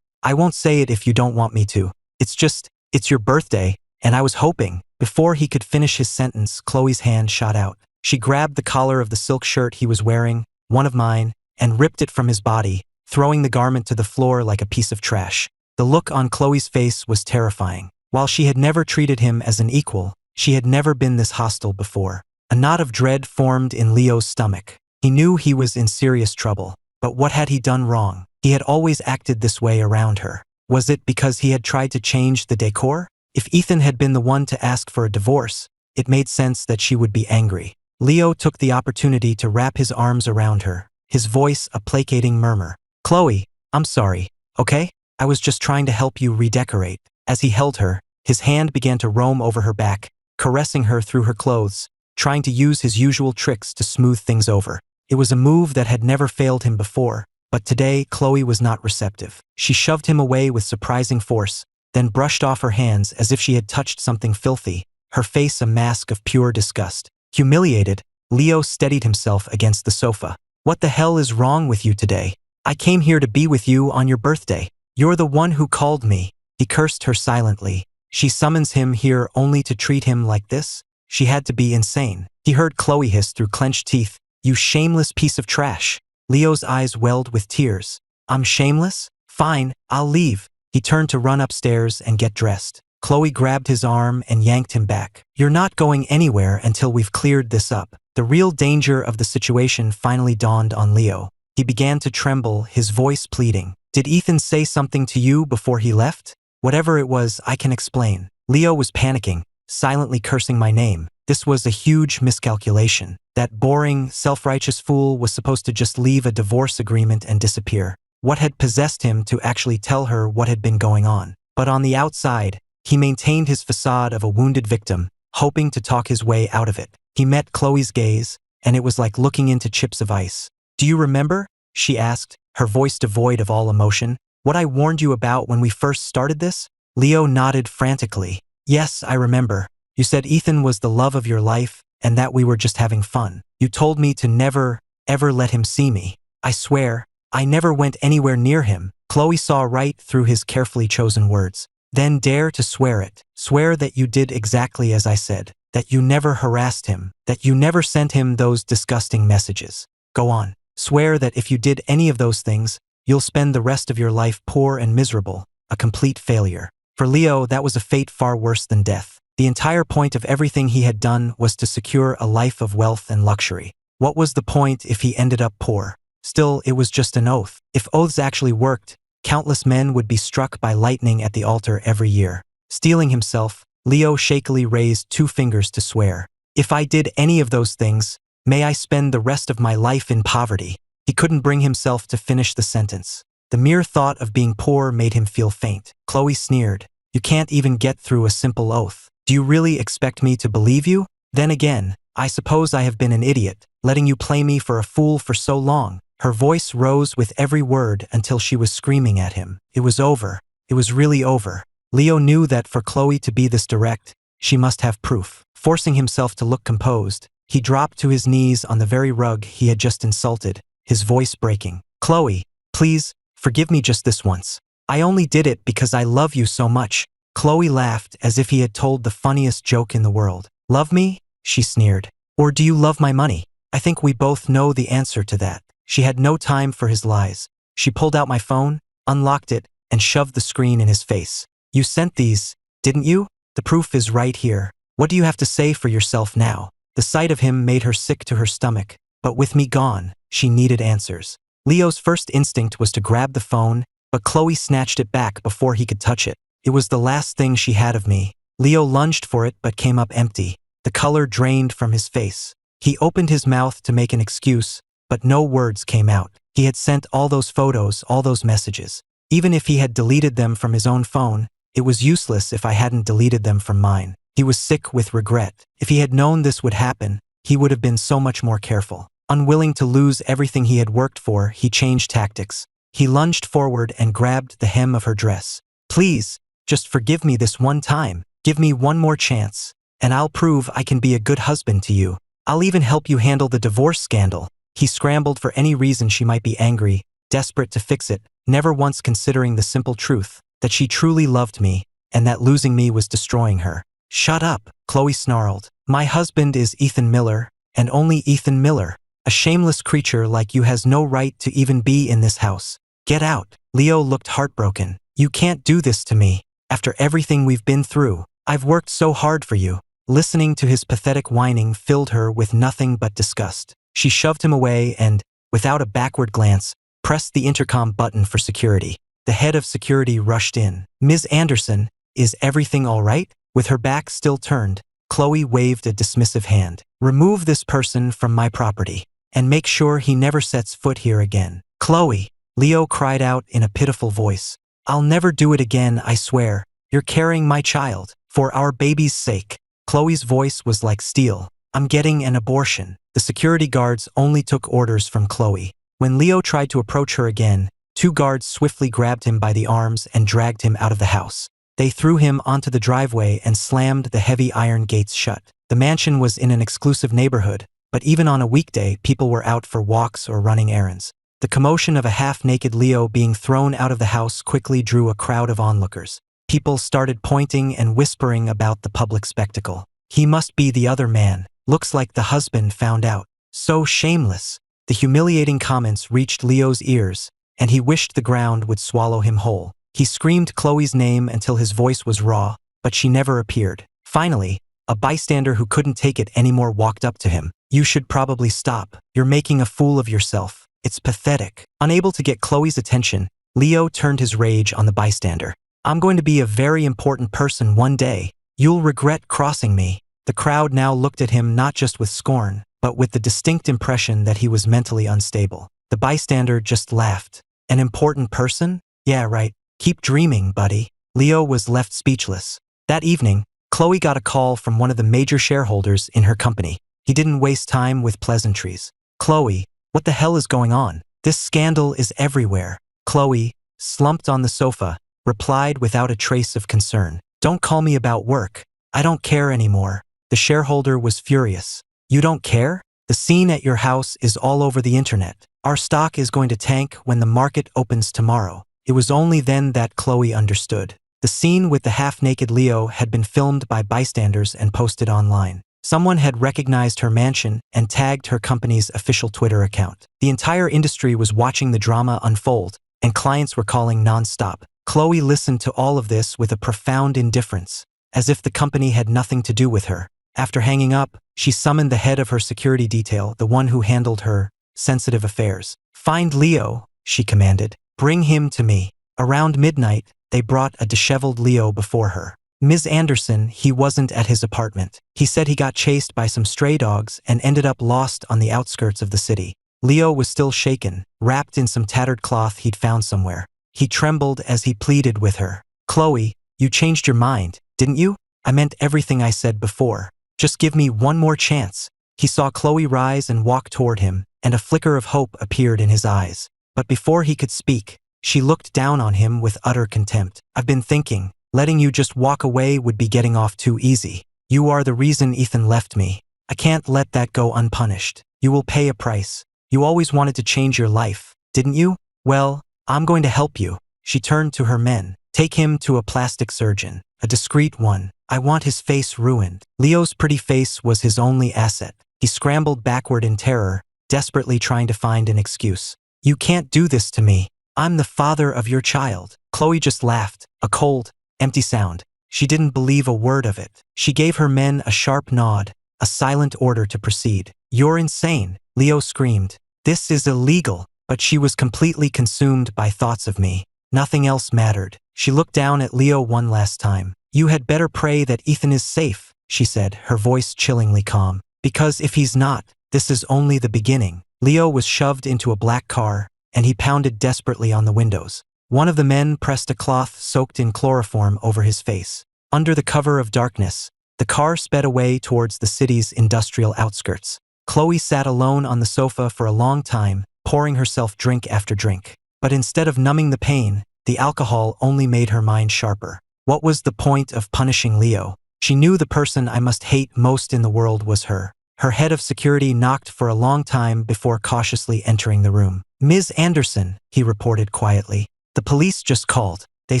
I won't say it if you don't want me to. It's your birthday, and I was hoping. Before he could finish his sentence, Chloe's hand shot out. She grabbed the collar of the silk shirt he was wearing, one of mine, and ripped it from his body, throwing the garment to the floor like a piece of trash. The look on Chloe's face was terrifying. While she had never treated him as an equal, she had never been this hostile before. A knot of dread formed in Leo's stomach. He knew he was in serious trouble. But what had he done wrong? He had always acted this way around her. Was it because he had tried to change the decor? If Ethan had been the one to ask for a divorce, it made sense that she would be angry. Leo took the opportunity to wrap his arms around her, his voice a placating murmur. Chloe, I'm sorry, okay? I was just trying to help you redecorate. As he held her, his hand began to roam over her back, caressing her through her clothes, trying to use his usual tricks to smooth things over. It was a move that had never failed him before, but today Chloe was not receptive. She shoved him away with surprising force, then brushed off her hands as if she had touched something filthy, her face a mask of pure disgust. Humiliated, Leo steadied himself against the sofa. What the hell is wrong with you today? I came here to be with you on your birthday. You're the one who called me. He cursed her silently. She summons him here only to treat him like this? She had to be insane. He heard Chloe hiss through clenched teeth, "You shameless piece of trash." Leo's eyes welled with tears. I'm shameless? Fine, I'll leave. He turned to run upstairs and get dressed. Chloe grabbed his arm and yanked him back. You're not going anywhere until we've cleared this up. The real danger of the situation finally dawned on Leo. He began to tremble, his voice pleading. Did Ethan say something to you before he left? Whatever it was, I can explain. Leo was panicking, silently cursing my name. This was a huge miscalculation. That boring, self-righteous fool was supposed to just leave a divorce agreement and disappear. What had possessed him to actually tell her what had been going on? But on the outside, he maintained his facade of a wounded victim, hoping to talk his way out of it. He met Chloe's gaze, and it was like looking into chips of ice. Do you remember? She asked, her voice devoid of all emotion. What I warned you about when we first started this? Leo nodded frantically. Yes, I remember. You said Ethan was the love of your life, and that we were just having fun. You told me to never, ever let him see me. I swear, I never went anywhere near him. Chloe saw right through his carefully chosen words. Then dare to swear it. Swear that you did exactly as I said, that you never harassed him, that you never sent him those disgusting messages. Go on. Swear that if you did any of those things, you'll spend the rest of your life poor and miserable, a complete failure. For Leo, that was a fate far worse than death. The entire point of everything he had done was to secure a life of wealth and luxury. What was the point if he ended up poor? Still, it was just an oath. If oaths actually worked, countless men would be struck by lightning at the altar every year. Steeling himself, Leo shakily raised 2 fingers to swear. If I did any of those things, may I spend the rest of my life in poverty. He couldn't bring himself to finish the sentence. The mere thought of being poor made him feel faint. Chloe sneered. You can't even get through a simple oath. Do you really expect me to believe you? Then again, I suppose I have been an idiot, letting you play me for a fool for so long. Her voice rose with every word until she was screaming at him. It was over. It was really over. Leo knew that for Chloe to be this direct, she must have proof. Forcing himself to look composed, he dropped to his knees on the very rug he had just insulted, his voice breaking. Chloe, please, forgive me just this once. I only did it because I love you so much. Chloe laughed as if he had told the funniest joke in the world. Love me? She sneered. Or do you love my money? I think we both know the answer to that. She had no time for his lies. She pulled out my phone, unlocked it, and shoved the screen in his face. You sent these, didn't you? The proof is right here. What do you have to say for yourself now? The sight of him made her sick to her stomach, but with me gone, she needed answers. Leo's first instinct was to grab the phone, but Chloe snatched it back before he could touch it. It was the last thing she had of me. Leo lunged for it but came up empty. The color drained from his face. He opened his mouth to make an excuse, but no words came out. He had sent all those photos, all those messages. Even if he had deleted them from his own phone, it was useless if I hadn't deleted them from mine. He was sick with regret. If he had known this would happen, he would have been so much more careful. Unwilling to lose everything he had worked for, he changed tactics. He lunged forward and grabbed the hem of her dress. Please, Just forgive me this one time. Give me one more chance, and I'll prove I can be a good husband to you. I'll even help you handle the divorce scandal." He scrambled for any reason she might be angry, desperate to fix it, never once considering the simple truth that she truly loved me and that losing me was destroying her. "Shut up," Chloe snarled. "My husband is Ethan Miller, and only Ethan Miller. A shameless creature like you has no right to even be in this house. Get out." Leo looked heartbroken. "You can't do this to me. After everything we've been through, I've worked so hard for you." Listening to his pathetic whining filled her with nothing but disgust. She shoved him away and, without a backward glance, pressed the intercom button for security. The head of security rushed in. "Ms. Anderson, is everything all right?" With her back still turned, Chloe waved a dismissive hand. "Remove this person from my property, and make sure he never sets foot here again." "Chloe," Leo cried out in a pitiful voice. "I'll never do it again, I swear. You're carrying my child. For our baby's sake." Chloe's voice was like steel. "I'm getting an abortion." The security guards only took orders from Chloe. When Leo tried to approach her again, 2 guards swiftly grabbed him by the arms and dragged him out of the house. They threw him onto the driveway and slammed the heavy iron gates shut. The mansion was in an exclusive neighborhood, but even on a weekday, people were out for walks or running errands. The commotion of a half-naked Leo being thrown out of the house quickly drew a crowd of onlookers. People started pointing and whispering about the public spectacle. "He must be the other man. Looks like the husband found out. So shameless." The humiliating comments reached Leo's ears, and he wished the ground would swallow him whole. He screamed Chloe's name until his voice was raw, but she never appeared. Finally, a bystander who couldn't take it anymore walked up to him. "You should probably stop. You're making a fool of yourself. It's pathetic." Unable to get Chloe's attention, Leo turned his rage on the bystander. "I'm going to be a very important person one day. You'll regret crossing me." The crowd now looked at him not just with scorn, but with the distinct impression that he was mentally unstable. The bystander just laughed. "An important person? Yeah, right. Keep dreaming, buddy." Leo was left speechless. That evening, Chloe got a call from one of the major shareholders in her company. He didn't waste time with pleasantries. "Chloe, what the hell is going on? This scandal is everywhere." Chloe, slumped on the sofa, replied without a trace of concern. "Don't call me about work. I don't care anymore." The shareholder was furious. "You don't care? The scene at your house is all over the internet. Our stock is going to tank when the market opens tomorrow." It was only then that Chloe understood. The scene with the half-naked Leo had been filmed by bystanders and posted online. Someone had recognized her mansion and tagged her company's official Twitter account. The entire industry was watching the drama unfold, and clients were calling non-stop. Chloe listened to all of this with a profound indifference, as if the company had nothing to do with her. After hanging up, she summoned the head of her security detail, the one who handled her sensitive affairs. "Find Leo," she commanded. "Bring him to me." Around midnight, they brought a disheveled Leo before her. "Ms. Anderson, he wasn't at his apartment. He said he got chased by some stray dogs and ended up lost on the outskirts of the city." Leo was still shaken, wrapped in some tattered cloth he'd found somewhere. He trembled as he pleaded with her. "Chloe, you changed your mind, didn't you? I meant everything I said before. Just give me one more chance." He saw Chloe rise and walk toward him, and a flicker of hope appeared in his eyes. But before he could speak, she looked down on him with utter contempt. "I've been thinking, letting you just walk away would be getting off too easy. You are the reason Ethan left me. I can't let that go unpunished. You will pay a price. You always wanted to change your life, didn't you? Well, I'm going to help you." She turned to her men. "Take him to a plastic surgeon, a discreet one. I want his face ruined." Leo's pretty face was his only asset. He scrambled backward in terror, desperately trying to find an excuse. "You can't do this to me. I'm the father of your child." Chloe just laughed, a cold, empty sound. She didn't believe a word of it. She gave her men a sharp nod, a silent order to proceed. "You're insane," Leo screamed. "This is illegal." But she was completely consumed by thoughts of me. Nothing else mattered. She looked down at Leo one last time. "You had better pray that Ethan is safe," she said, her voice chillingly calm. "Because if he's not, this is only the beginning." Leo was shoved into a black car, and he pounded desperately on the windows. One of the men pressed a cloth soaked in chloroform over his face. Under the cover of darkness, the car sped away towards the city's industrial outskirts. Chloe sat alone on the sofa for a long time, pouring herself drink after drink. But instead of numbing the pain, the alcohol only made her mind sharper. What was the point of punishing Leo? She knew the person I must hate most in the world was her. Her head of security knocked for a long time before cautiously entering the room. "Ms. Anderson," he reported quietly. "The police just called. They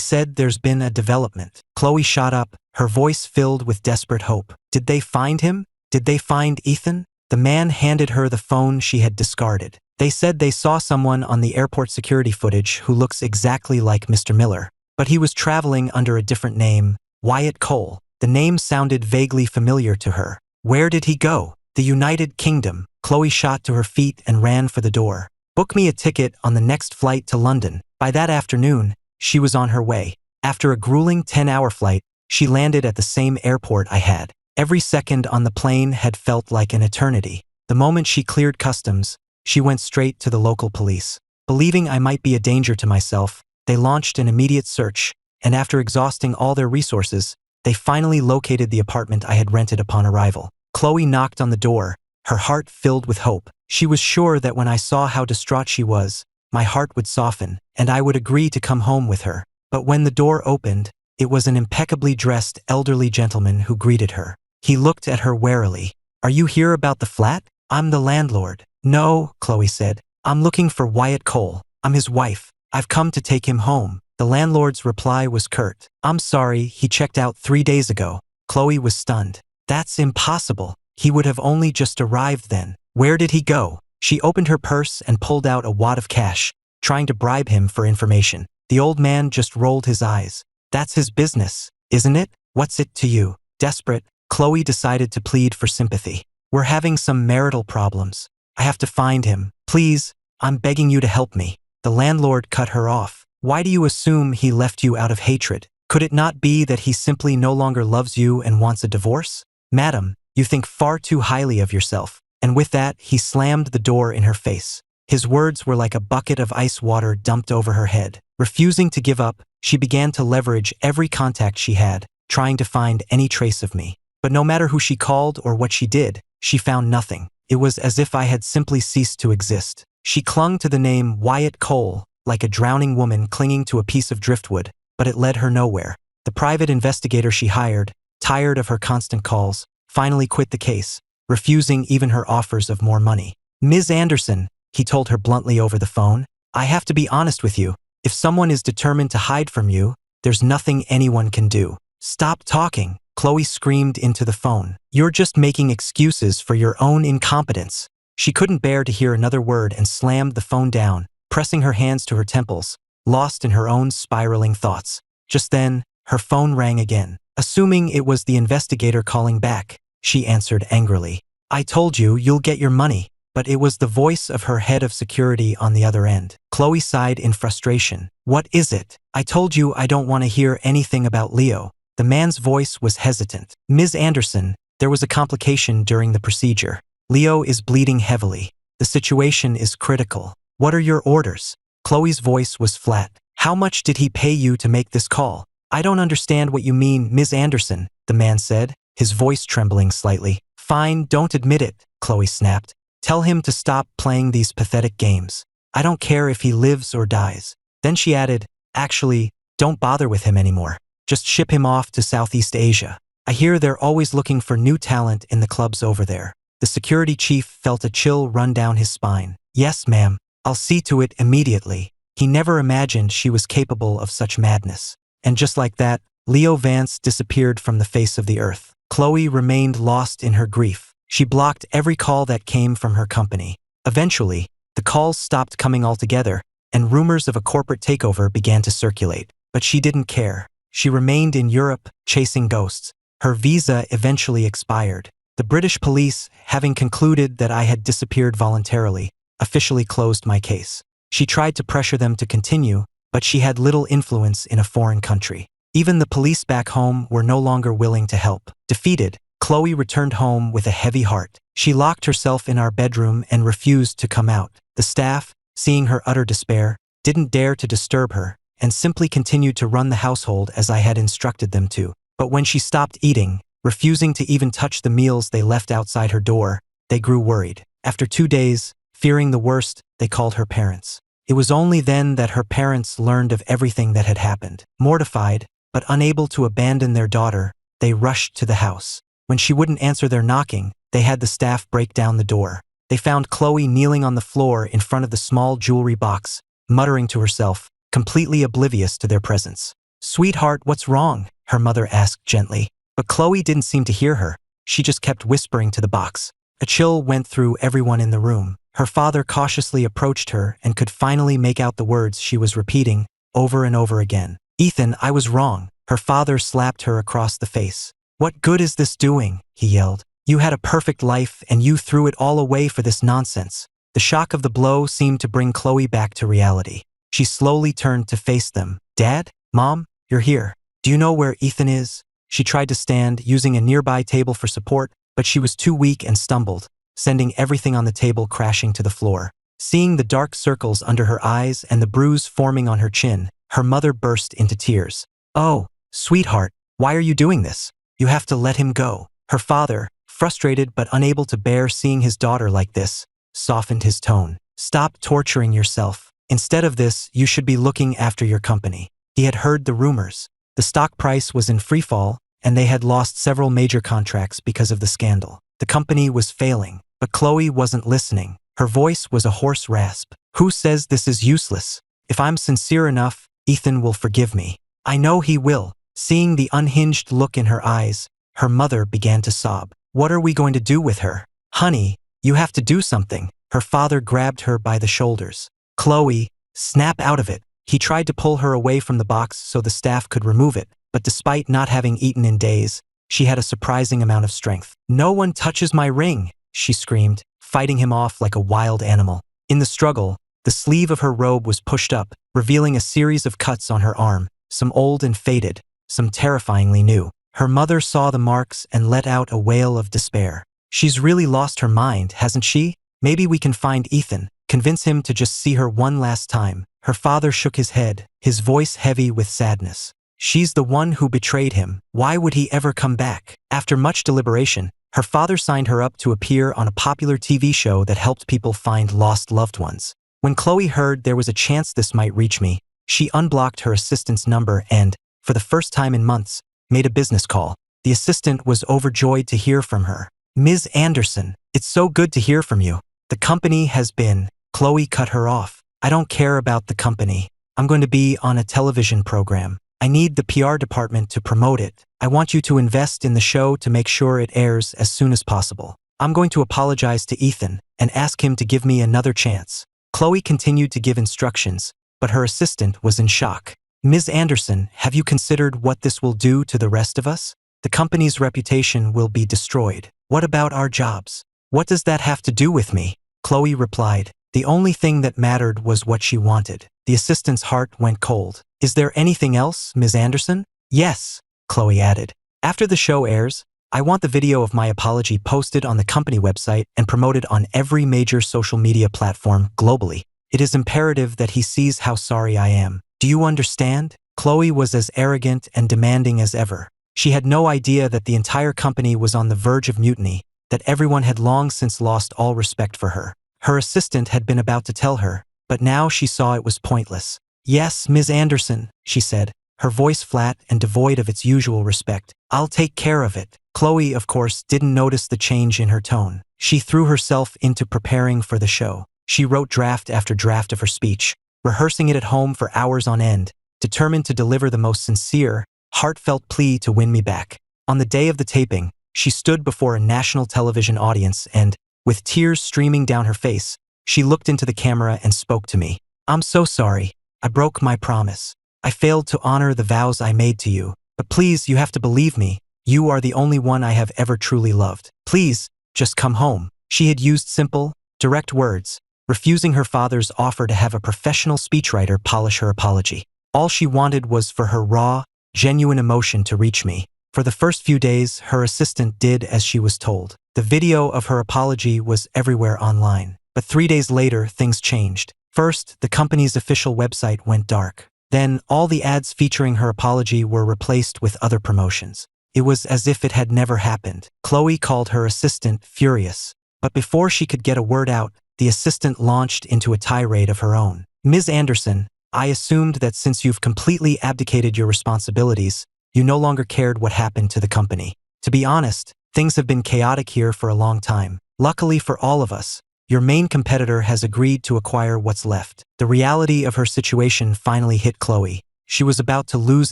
said there's been a development." Chloe shot up, her voice filled with desperate hope. "Did they find him? Did they find Ethan?" The man handed her the phone she had discarded. "They said they saw someone on the airport security footage who looks exactly like Mr. Miller. But he was traveling under a different name, Wyatt Cole." The name sounded vaguely familiar to her. Where did he go? The United Kingdom. Chloe shot to her feet and ran for the door. "Book me a ticket on the next flight to London." By that afternoon, she was on her way. After a grueling 10-hour flight, she landed at the same airport I had. Every second on the plane had felt like an eternity. The moment she cleared customs, she went straight to the local police. Believing I might be a danger to myself, they launched an immediate search, and after exhausting all their resources, they finally located the apartment I had rented upon arrival. Chloe knocked on the door, her heart filled with hope. She was sure that when I saw how distraught she was, my heart would soften, and I would agree to come home with her. But when the door opened, it was an impeccably dressed elderly gentleman who greeted her. He looked at her warily. "Are you here about the flat?" "I'm the landlord." "No," Chloe said. "I'm looking for Wyatt Cole. I'm his wife. I've come to take him home." The landlord's reply was curt. "I'm sorry, he checked out 3 days ago." Chloe was stunned. "That's impossible. He would have only just arrived then. Where did he go?" She opened her purse and pulled out a wad of cash, trying to bribe him for information. The old man just rolled his eyes. "That's his business, isn't it? What's it to you?" Desperate, Chloe decided to plead for sympathy. "We're having some marital problems. I have to find him. Please, I'm begging you to help me." The landlord cut her off. "Why do you assume he left you out of hatred? Could it not be that he simply no longer loves you and wants a divorce? Madam, you think far too highly of yourself." And with that, he slammed the door in her face. His words were like a bucket of ice water dumped over her head. Refusing to give up, she began to leverage every contact she had, trying to find any trace of me. But no matter who she called or what she did, she found nothing. It was as if I had simply ceased to exist. She clung to the name Wyatt Cole, like a drowning woman clinging to a piece of driftwood, but it led her nowhere. The private investigator she hired, tired of her constant calls, finally quit the case, refusing even her offers of more money. "Ms. Anderson," he told her bluntly over the phone, "I have to be honest with you. If someone is determined to hide from you, there's nothing anyone can do." "Stop talking," Chloe screamed into the phone. "You're just making excuses for your own incompetence." She couldn't bear to hear another word and slammed the phone down, pressing her hands to her temples, lost in her own spiraling thoughts. Just then, her phone rang again. Assuming it was the investigator calling back, she answered angrily. "I told you, you'll get your money." But it was the voice of her head of security on the other end. Chloe sighed in frustration. "What is it?" "I told you I don't want to hear anything about Leo." The man's voice was hesitant. "Ms. Anderson, there was a complication during the procedure. Leo is bleeding heavily. The situation is critical. What are your orders?" Chloe's voice was flat. "How much did he pay you to make this call?" "I don't understand what you mean, Ms. Anderson," the man said, his voice trembling slightly. "Fine, don't admit it," Chloe snapped. "Tell him to stop playing these pathetic games. I don't care if he lives or dies." Then she added, "Actually, don't bother with him anymore. Just ship him off to Southeast Asia. I hear they're always looking for new talent in the clubs over there." The security chief felt a chill run down his spine. "Yes, ma'am. I'll see to it immediately." He never imagined she was capable of such madness. And just like that, Leo Vance disappeared from the face of the earth. Chloe remained lost in her grief. She blocked every call that came from her company. Eventually, the calls stopped coming altogether, and rumors of a corporate takeover began to circulate. But she didn't care. She remained in Europe, chasing ghosts. Her visa eventually expired. The British police, having concluded that I had disappeared voluntarily, officially closed my case. She tried to pressure them to continue, but she had little influence in a foreign country. Even the police back home were no longer willing to help. Defeated, Chloe returned home with a heavy heart. She locked herself in our bedroom and refused to come out. The staff, seeing her utter despair, didn't dare to disturb her, and simply continued to run the household as I had instructed them to. But when she stopped eating, refusing to even touch the meals they left outside her door, they grew worried. After 2 days, fearing the worst, they called her parents. It was only then that her parents learned of everything that had happened. Mortified, but unable to abandon their daughter, they rushed to the house. When she wouldn't answer their knocking, they had the staff break down the door. They found Chloe kneeling on the floor in front of the small jewelry box, muttering to herself, completely oblivious to their presence. "Sweetheart, what's wrong?" her mother asked gently. But Chloe didn't seem to hear her. She just kept whispering to the box. A chill went through everyone in the room. Her father cautiously approached her and could finally make out the words she was repeating over and over again. "Ethan, I was wrong." Her father slapped her across the face. "What good is this doing?" he yelled. "You had a perfect life and you threw it all away for this nonsense." The shock of the blow seemed to bring Chloe back to reality. She slowly turned to face them. "Dad? Mom? You're here. Do you know where Ethan is?" She tried to stand, using a nearby table for support, but she was too weak and stumbled, sending everything on the table crashing to the floor. Seeing the dark circles under her eyes and the bruise forming on her chin, her mother burst into tears. "Oh, sweetheart, why are you doing this? You have to let him go." Her father, frustrated but unable to bear seeing his daughter like this, softened his tone. "Stop torturing yourself. Instead of this, you should be looking after your company." He had heard the rumors. The stock price was in freefall, and they had lost several major contracts because of the scandal. The company was failing, but Chloe wasn't listening. Her voice was a hoarse rasp. "Who says this is useless? If I'm sincere enough, Ethan will forgive me. I know he will." Seeing the unhinged look in her eyes, her mother began to sob. "What are we going to do with her? Honey, you have to do something." Her father grabbed her by the shoulders. "Chloe, snap out of it." He tried to pull her away from the box so the staff could remove it, but despite not having eaten in days, she had a surprising amount of strength. "No one touches my ring," she screamed, fighting him off like a wild animal. In the struggle, the sleeve of her robe was pushed up, revealing a series of cuts on her arm, some old and faded, some terrifyingly new. Her mother saw the marks and let out a wail of despair. "She's really lost her mind, hasn't she? Maybe we can find Ethan, convince him to just see her one last time." Her father shook his head, his voice heavy with sadness. "She's the one who betrayed him. Why would he ever come back?" After much deliberation, her father signed her up to appear on a popular TV show that helped people find lost loved ones. When Chloe heard there was a chance this might reach me, she unblocked her assistant's number and, for the first time in months, made a business call. The assistant was overjoyed to hear from her. "Ms. Anderson, it's so good to hear from you. The company has been..." Chloe cut her off. "I don't care about the company. I'm going to be on a television program. I need the PR department to promote it. I want you to invest in the show to make sure it airs as soon as possible. I'm going to apologize to Ethan and ask him to give me another chance." Chloe continued to give instructions, but her assistant was in shock. "Ms. Anderson, have you considered what this will do to the rest of us? The company's reputation will be destroyed. What about our jobs?" "What does that have to do with me?" Chloe replied. The only thing that mattered was what she wanted. The assistant's heart went cold. "Is there anything else, Ms. Anderson?" "Yes," Chloe added. "After the show airs, I want the video of my apology posted on the company website and promoted on every major social media platform globally. It is imperative that he sees how sorry I am. Do you understand?" Chloe was as arrogant and demanding as ever. She had no idea that the entire company was on the verge of mutiny, that everyone had long since lost all respect for her. Her assistant had been about to tell her, but now she saw it was pointless. "Yes, Ms. Anderson," she said, her voice flat and devoid of its usual respect. "I'll take care of it." Chloe, of course, didn't notice the change in her tone. She threw herself into preparing for the show. She wrote draft after draft of her speech, rehearsing it at home for hours on end, determined to deliver the most sincere, heartfelt plea to win me back. On the day of the taping, she stood before a national television audience and, with tears streaming down her face, she looked into the camera and spoke to me. "I'm so sorry. I broke my promise. I failed to honor the vows I made to you. But please, you have to believe me. You are the only one I have ever truly loved. Please, just come home." She had used simple, direct words, refusing her father's offer to have a professional speechwriter polish her apology. All she wanted was for her raw, genuine emotion to reach me. For the first few days, her assistant did as she was told. The video of her apology was everywhere online. But 3 days later, things changed. First, the company's official website went dark. Then, all the ads featuring her apology were replaced with other promotions. It was as if it had never happened. Chloe called her assistant furious. But before she could get a word out, the assistant launched into a tirade of her own. "Ms. Anderson, I assumed that since you've completely abdicated your responsibilities, you no longer cared what happened to the company. To be honest, things have been chaotic here for a long time. Luckily for all of us, your main competitor has agreed to acquire what's left. The reality of her situation finally hit Chloe. She was about to lose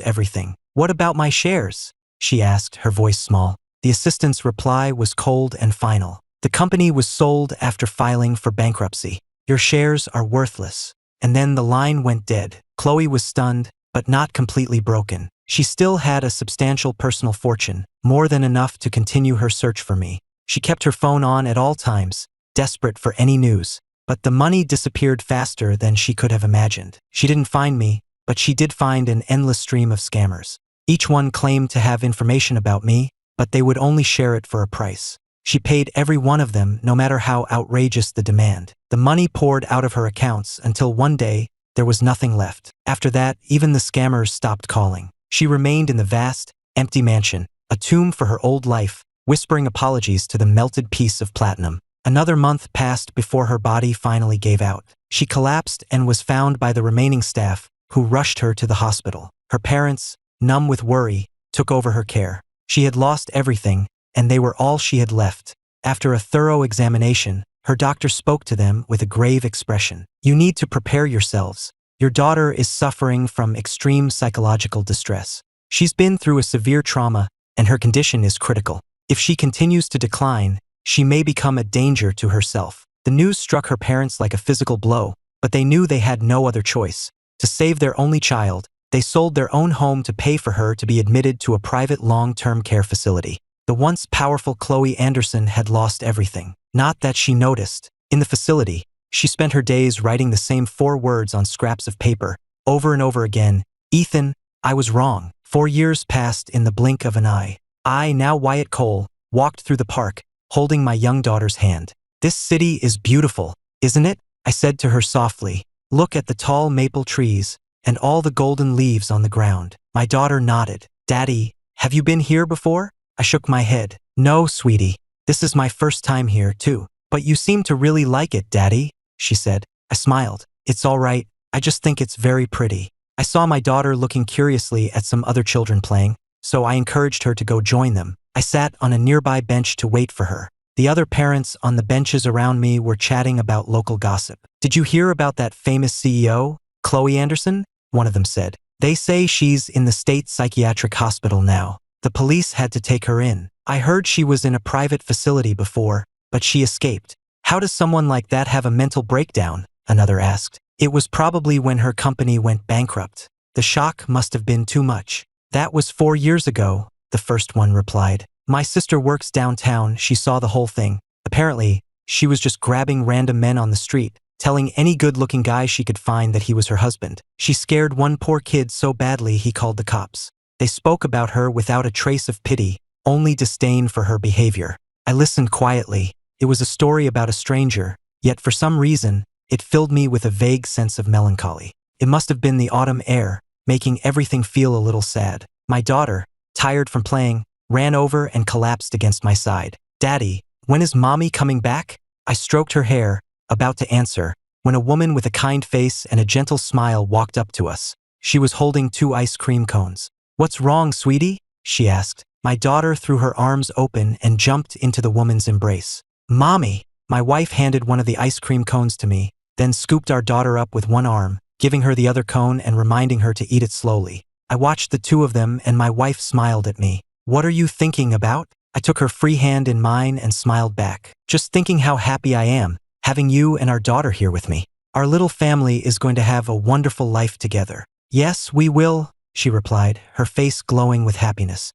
everything. What about my shares? She asked, her voice small. The assistant's reply was cold and final. The company was sold after filing for bankruptcy. Your shares are worthless. And then the line went dead. Chloe was stunned, but not completely broken. She still had a substantial personal fortune, more than enough to continue her search for me. She kept her phone on at all times, desperate for any news. But the money disappeared faster than she could have imagined. She didn't find me, but she did find an endless stream of scammers. Each one claimed to have information about me, but they would only share it for a price. She paid every one of them, no matter how outrageous the demand. The money poured out of her accounts until one day, there was nothing left. After that, even the scammers stopped calling. She remained in the vast, empty mansion, a tomb for her old life, whispering apologies to the melted piece of platinum. Another month passed before her body finally gave out. She collapsed and was found by the remaining staff, who rushed her to the hospital. Her parents, numb with worry, took over her care. She had lost everything, and they were all she had left. After a thorough examination, her doctor spoke to them with a grave expression. You need to prepare yourselves. Your daughter is suffering from extreme psychological distress. She's been through a severe trauma, and her condition is critical. If she continues to decline, she may become a danger to herself. The news struck her parents like a physical blow, but they knew they had no other choice. To save their only child, they sold their own home to pay for her to be admitted to a private long-term care facility. The once powerful Chloe Anderson had lost everything. Not that she noticed. In the facility, she spent her days writing the same 4 words on scraps of paper, over and over again. Ethan, I was wrong. 4 years passed in the blink of an eye. I, now Wyatt Cole, walked through the park, holding my young daughter's hand. This city is beautiful, isn't it? I said to her softly. Look at the tall maple trees, and all the golden leaves on the ground. My daughter nodded. Daddy, have you been here before? I shook my head. No, sweetie. This is my first time here, too. But you seem to really like it, Daddy, she said. I smiled. It's all right. I just think it's very pretty. I saw my daughter looking curiously at some other children playing, so I encouraged her to go join them. I sat on a nearby bench to wait for her. The other parents on the benches around me were chatting about local gossip. Did you hear about that famous CEO, Chloe Anderson? One of them said. They say she's in the state psychiatric hospital now. The police had to take her in. I heard she was in a private facility before, but she escaped. How does someone like that have a mental breakdown? Another asked. It was probably when her company went bankrupt. The shock must have been too much. That was 4 years ago, the first one replied. My sister works downtown, she saw the whole thing. Apparently, she was just grabbing random men on the street, telling any good-looking guy she could find that he was her husband. She scared one poor kid so badly he called the cops. They spoke about her without a trace of pity, only disdain for her behavior. I listened quietly. It was a story about a stranger, yet for some reason, it filled me with a vague sense of melancholy. It must have been the autumn air, making everything feel a little sad. My daughter, tired from playing, ran over and collapsed against my side. Daddy, when is Mommy coming back? I stroked her hair, about to answer, when a woman with a kind face and a gentle smile walked up to us. She was holding 2 ice cream cones. What's wrong, sweetie? She asked. My daughter threw her arms open and jumped into the woman's embrace. Mommy! My wife handed one of the ice cream cones to me, then scooped our daughter up with one arm, giving her the other cone and reminding her to eat it slowly. I watched the 2 of them and my wife smiled at me. What are you thinking about? I took her free hand in mine and smiled back. Just thinking how happy I am, having you and our daughter here with me. Our little family is going to have a wonderful life together. Yes, we will, she replied, her face glowing with happiness.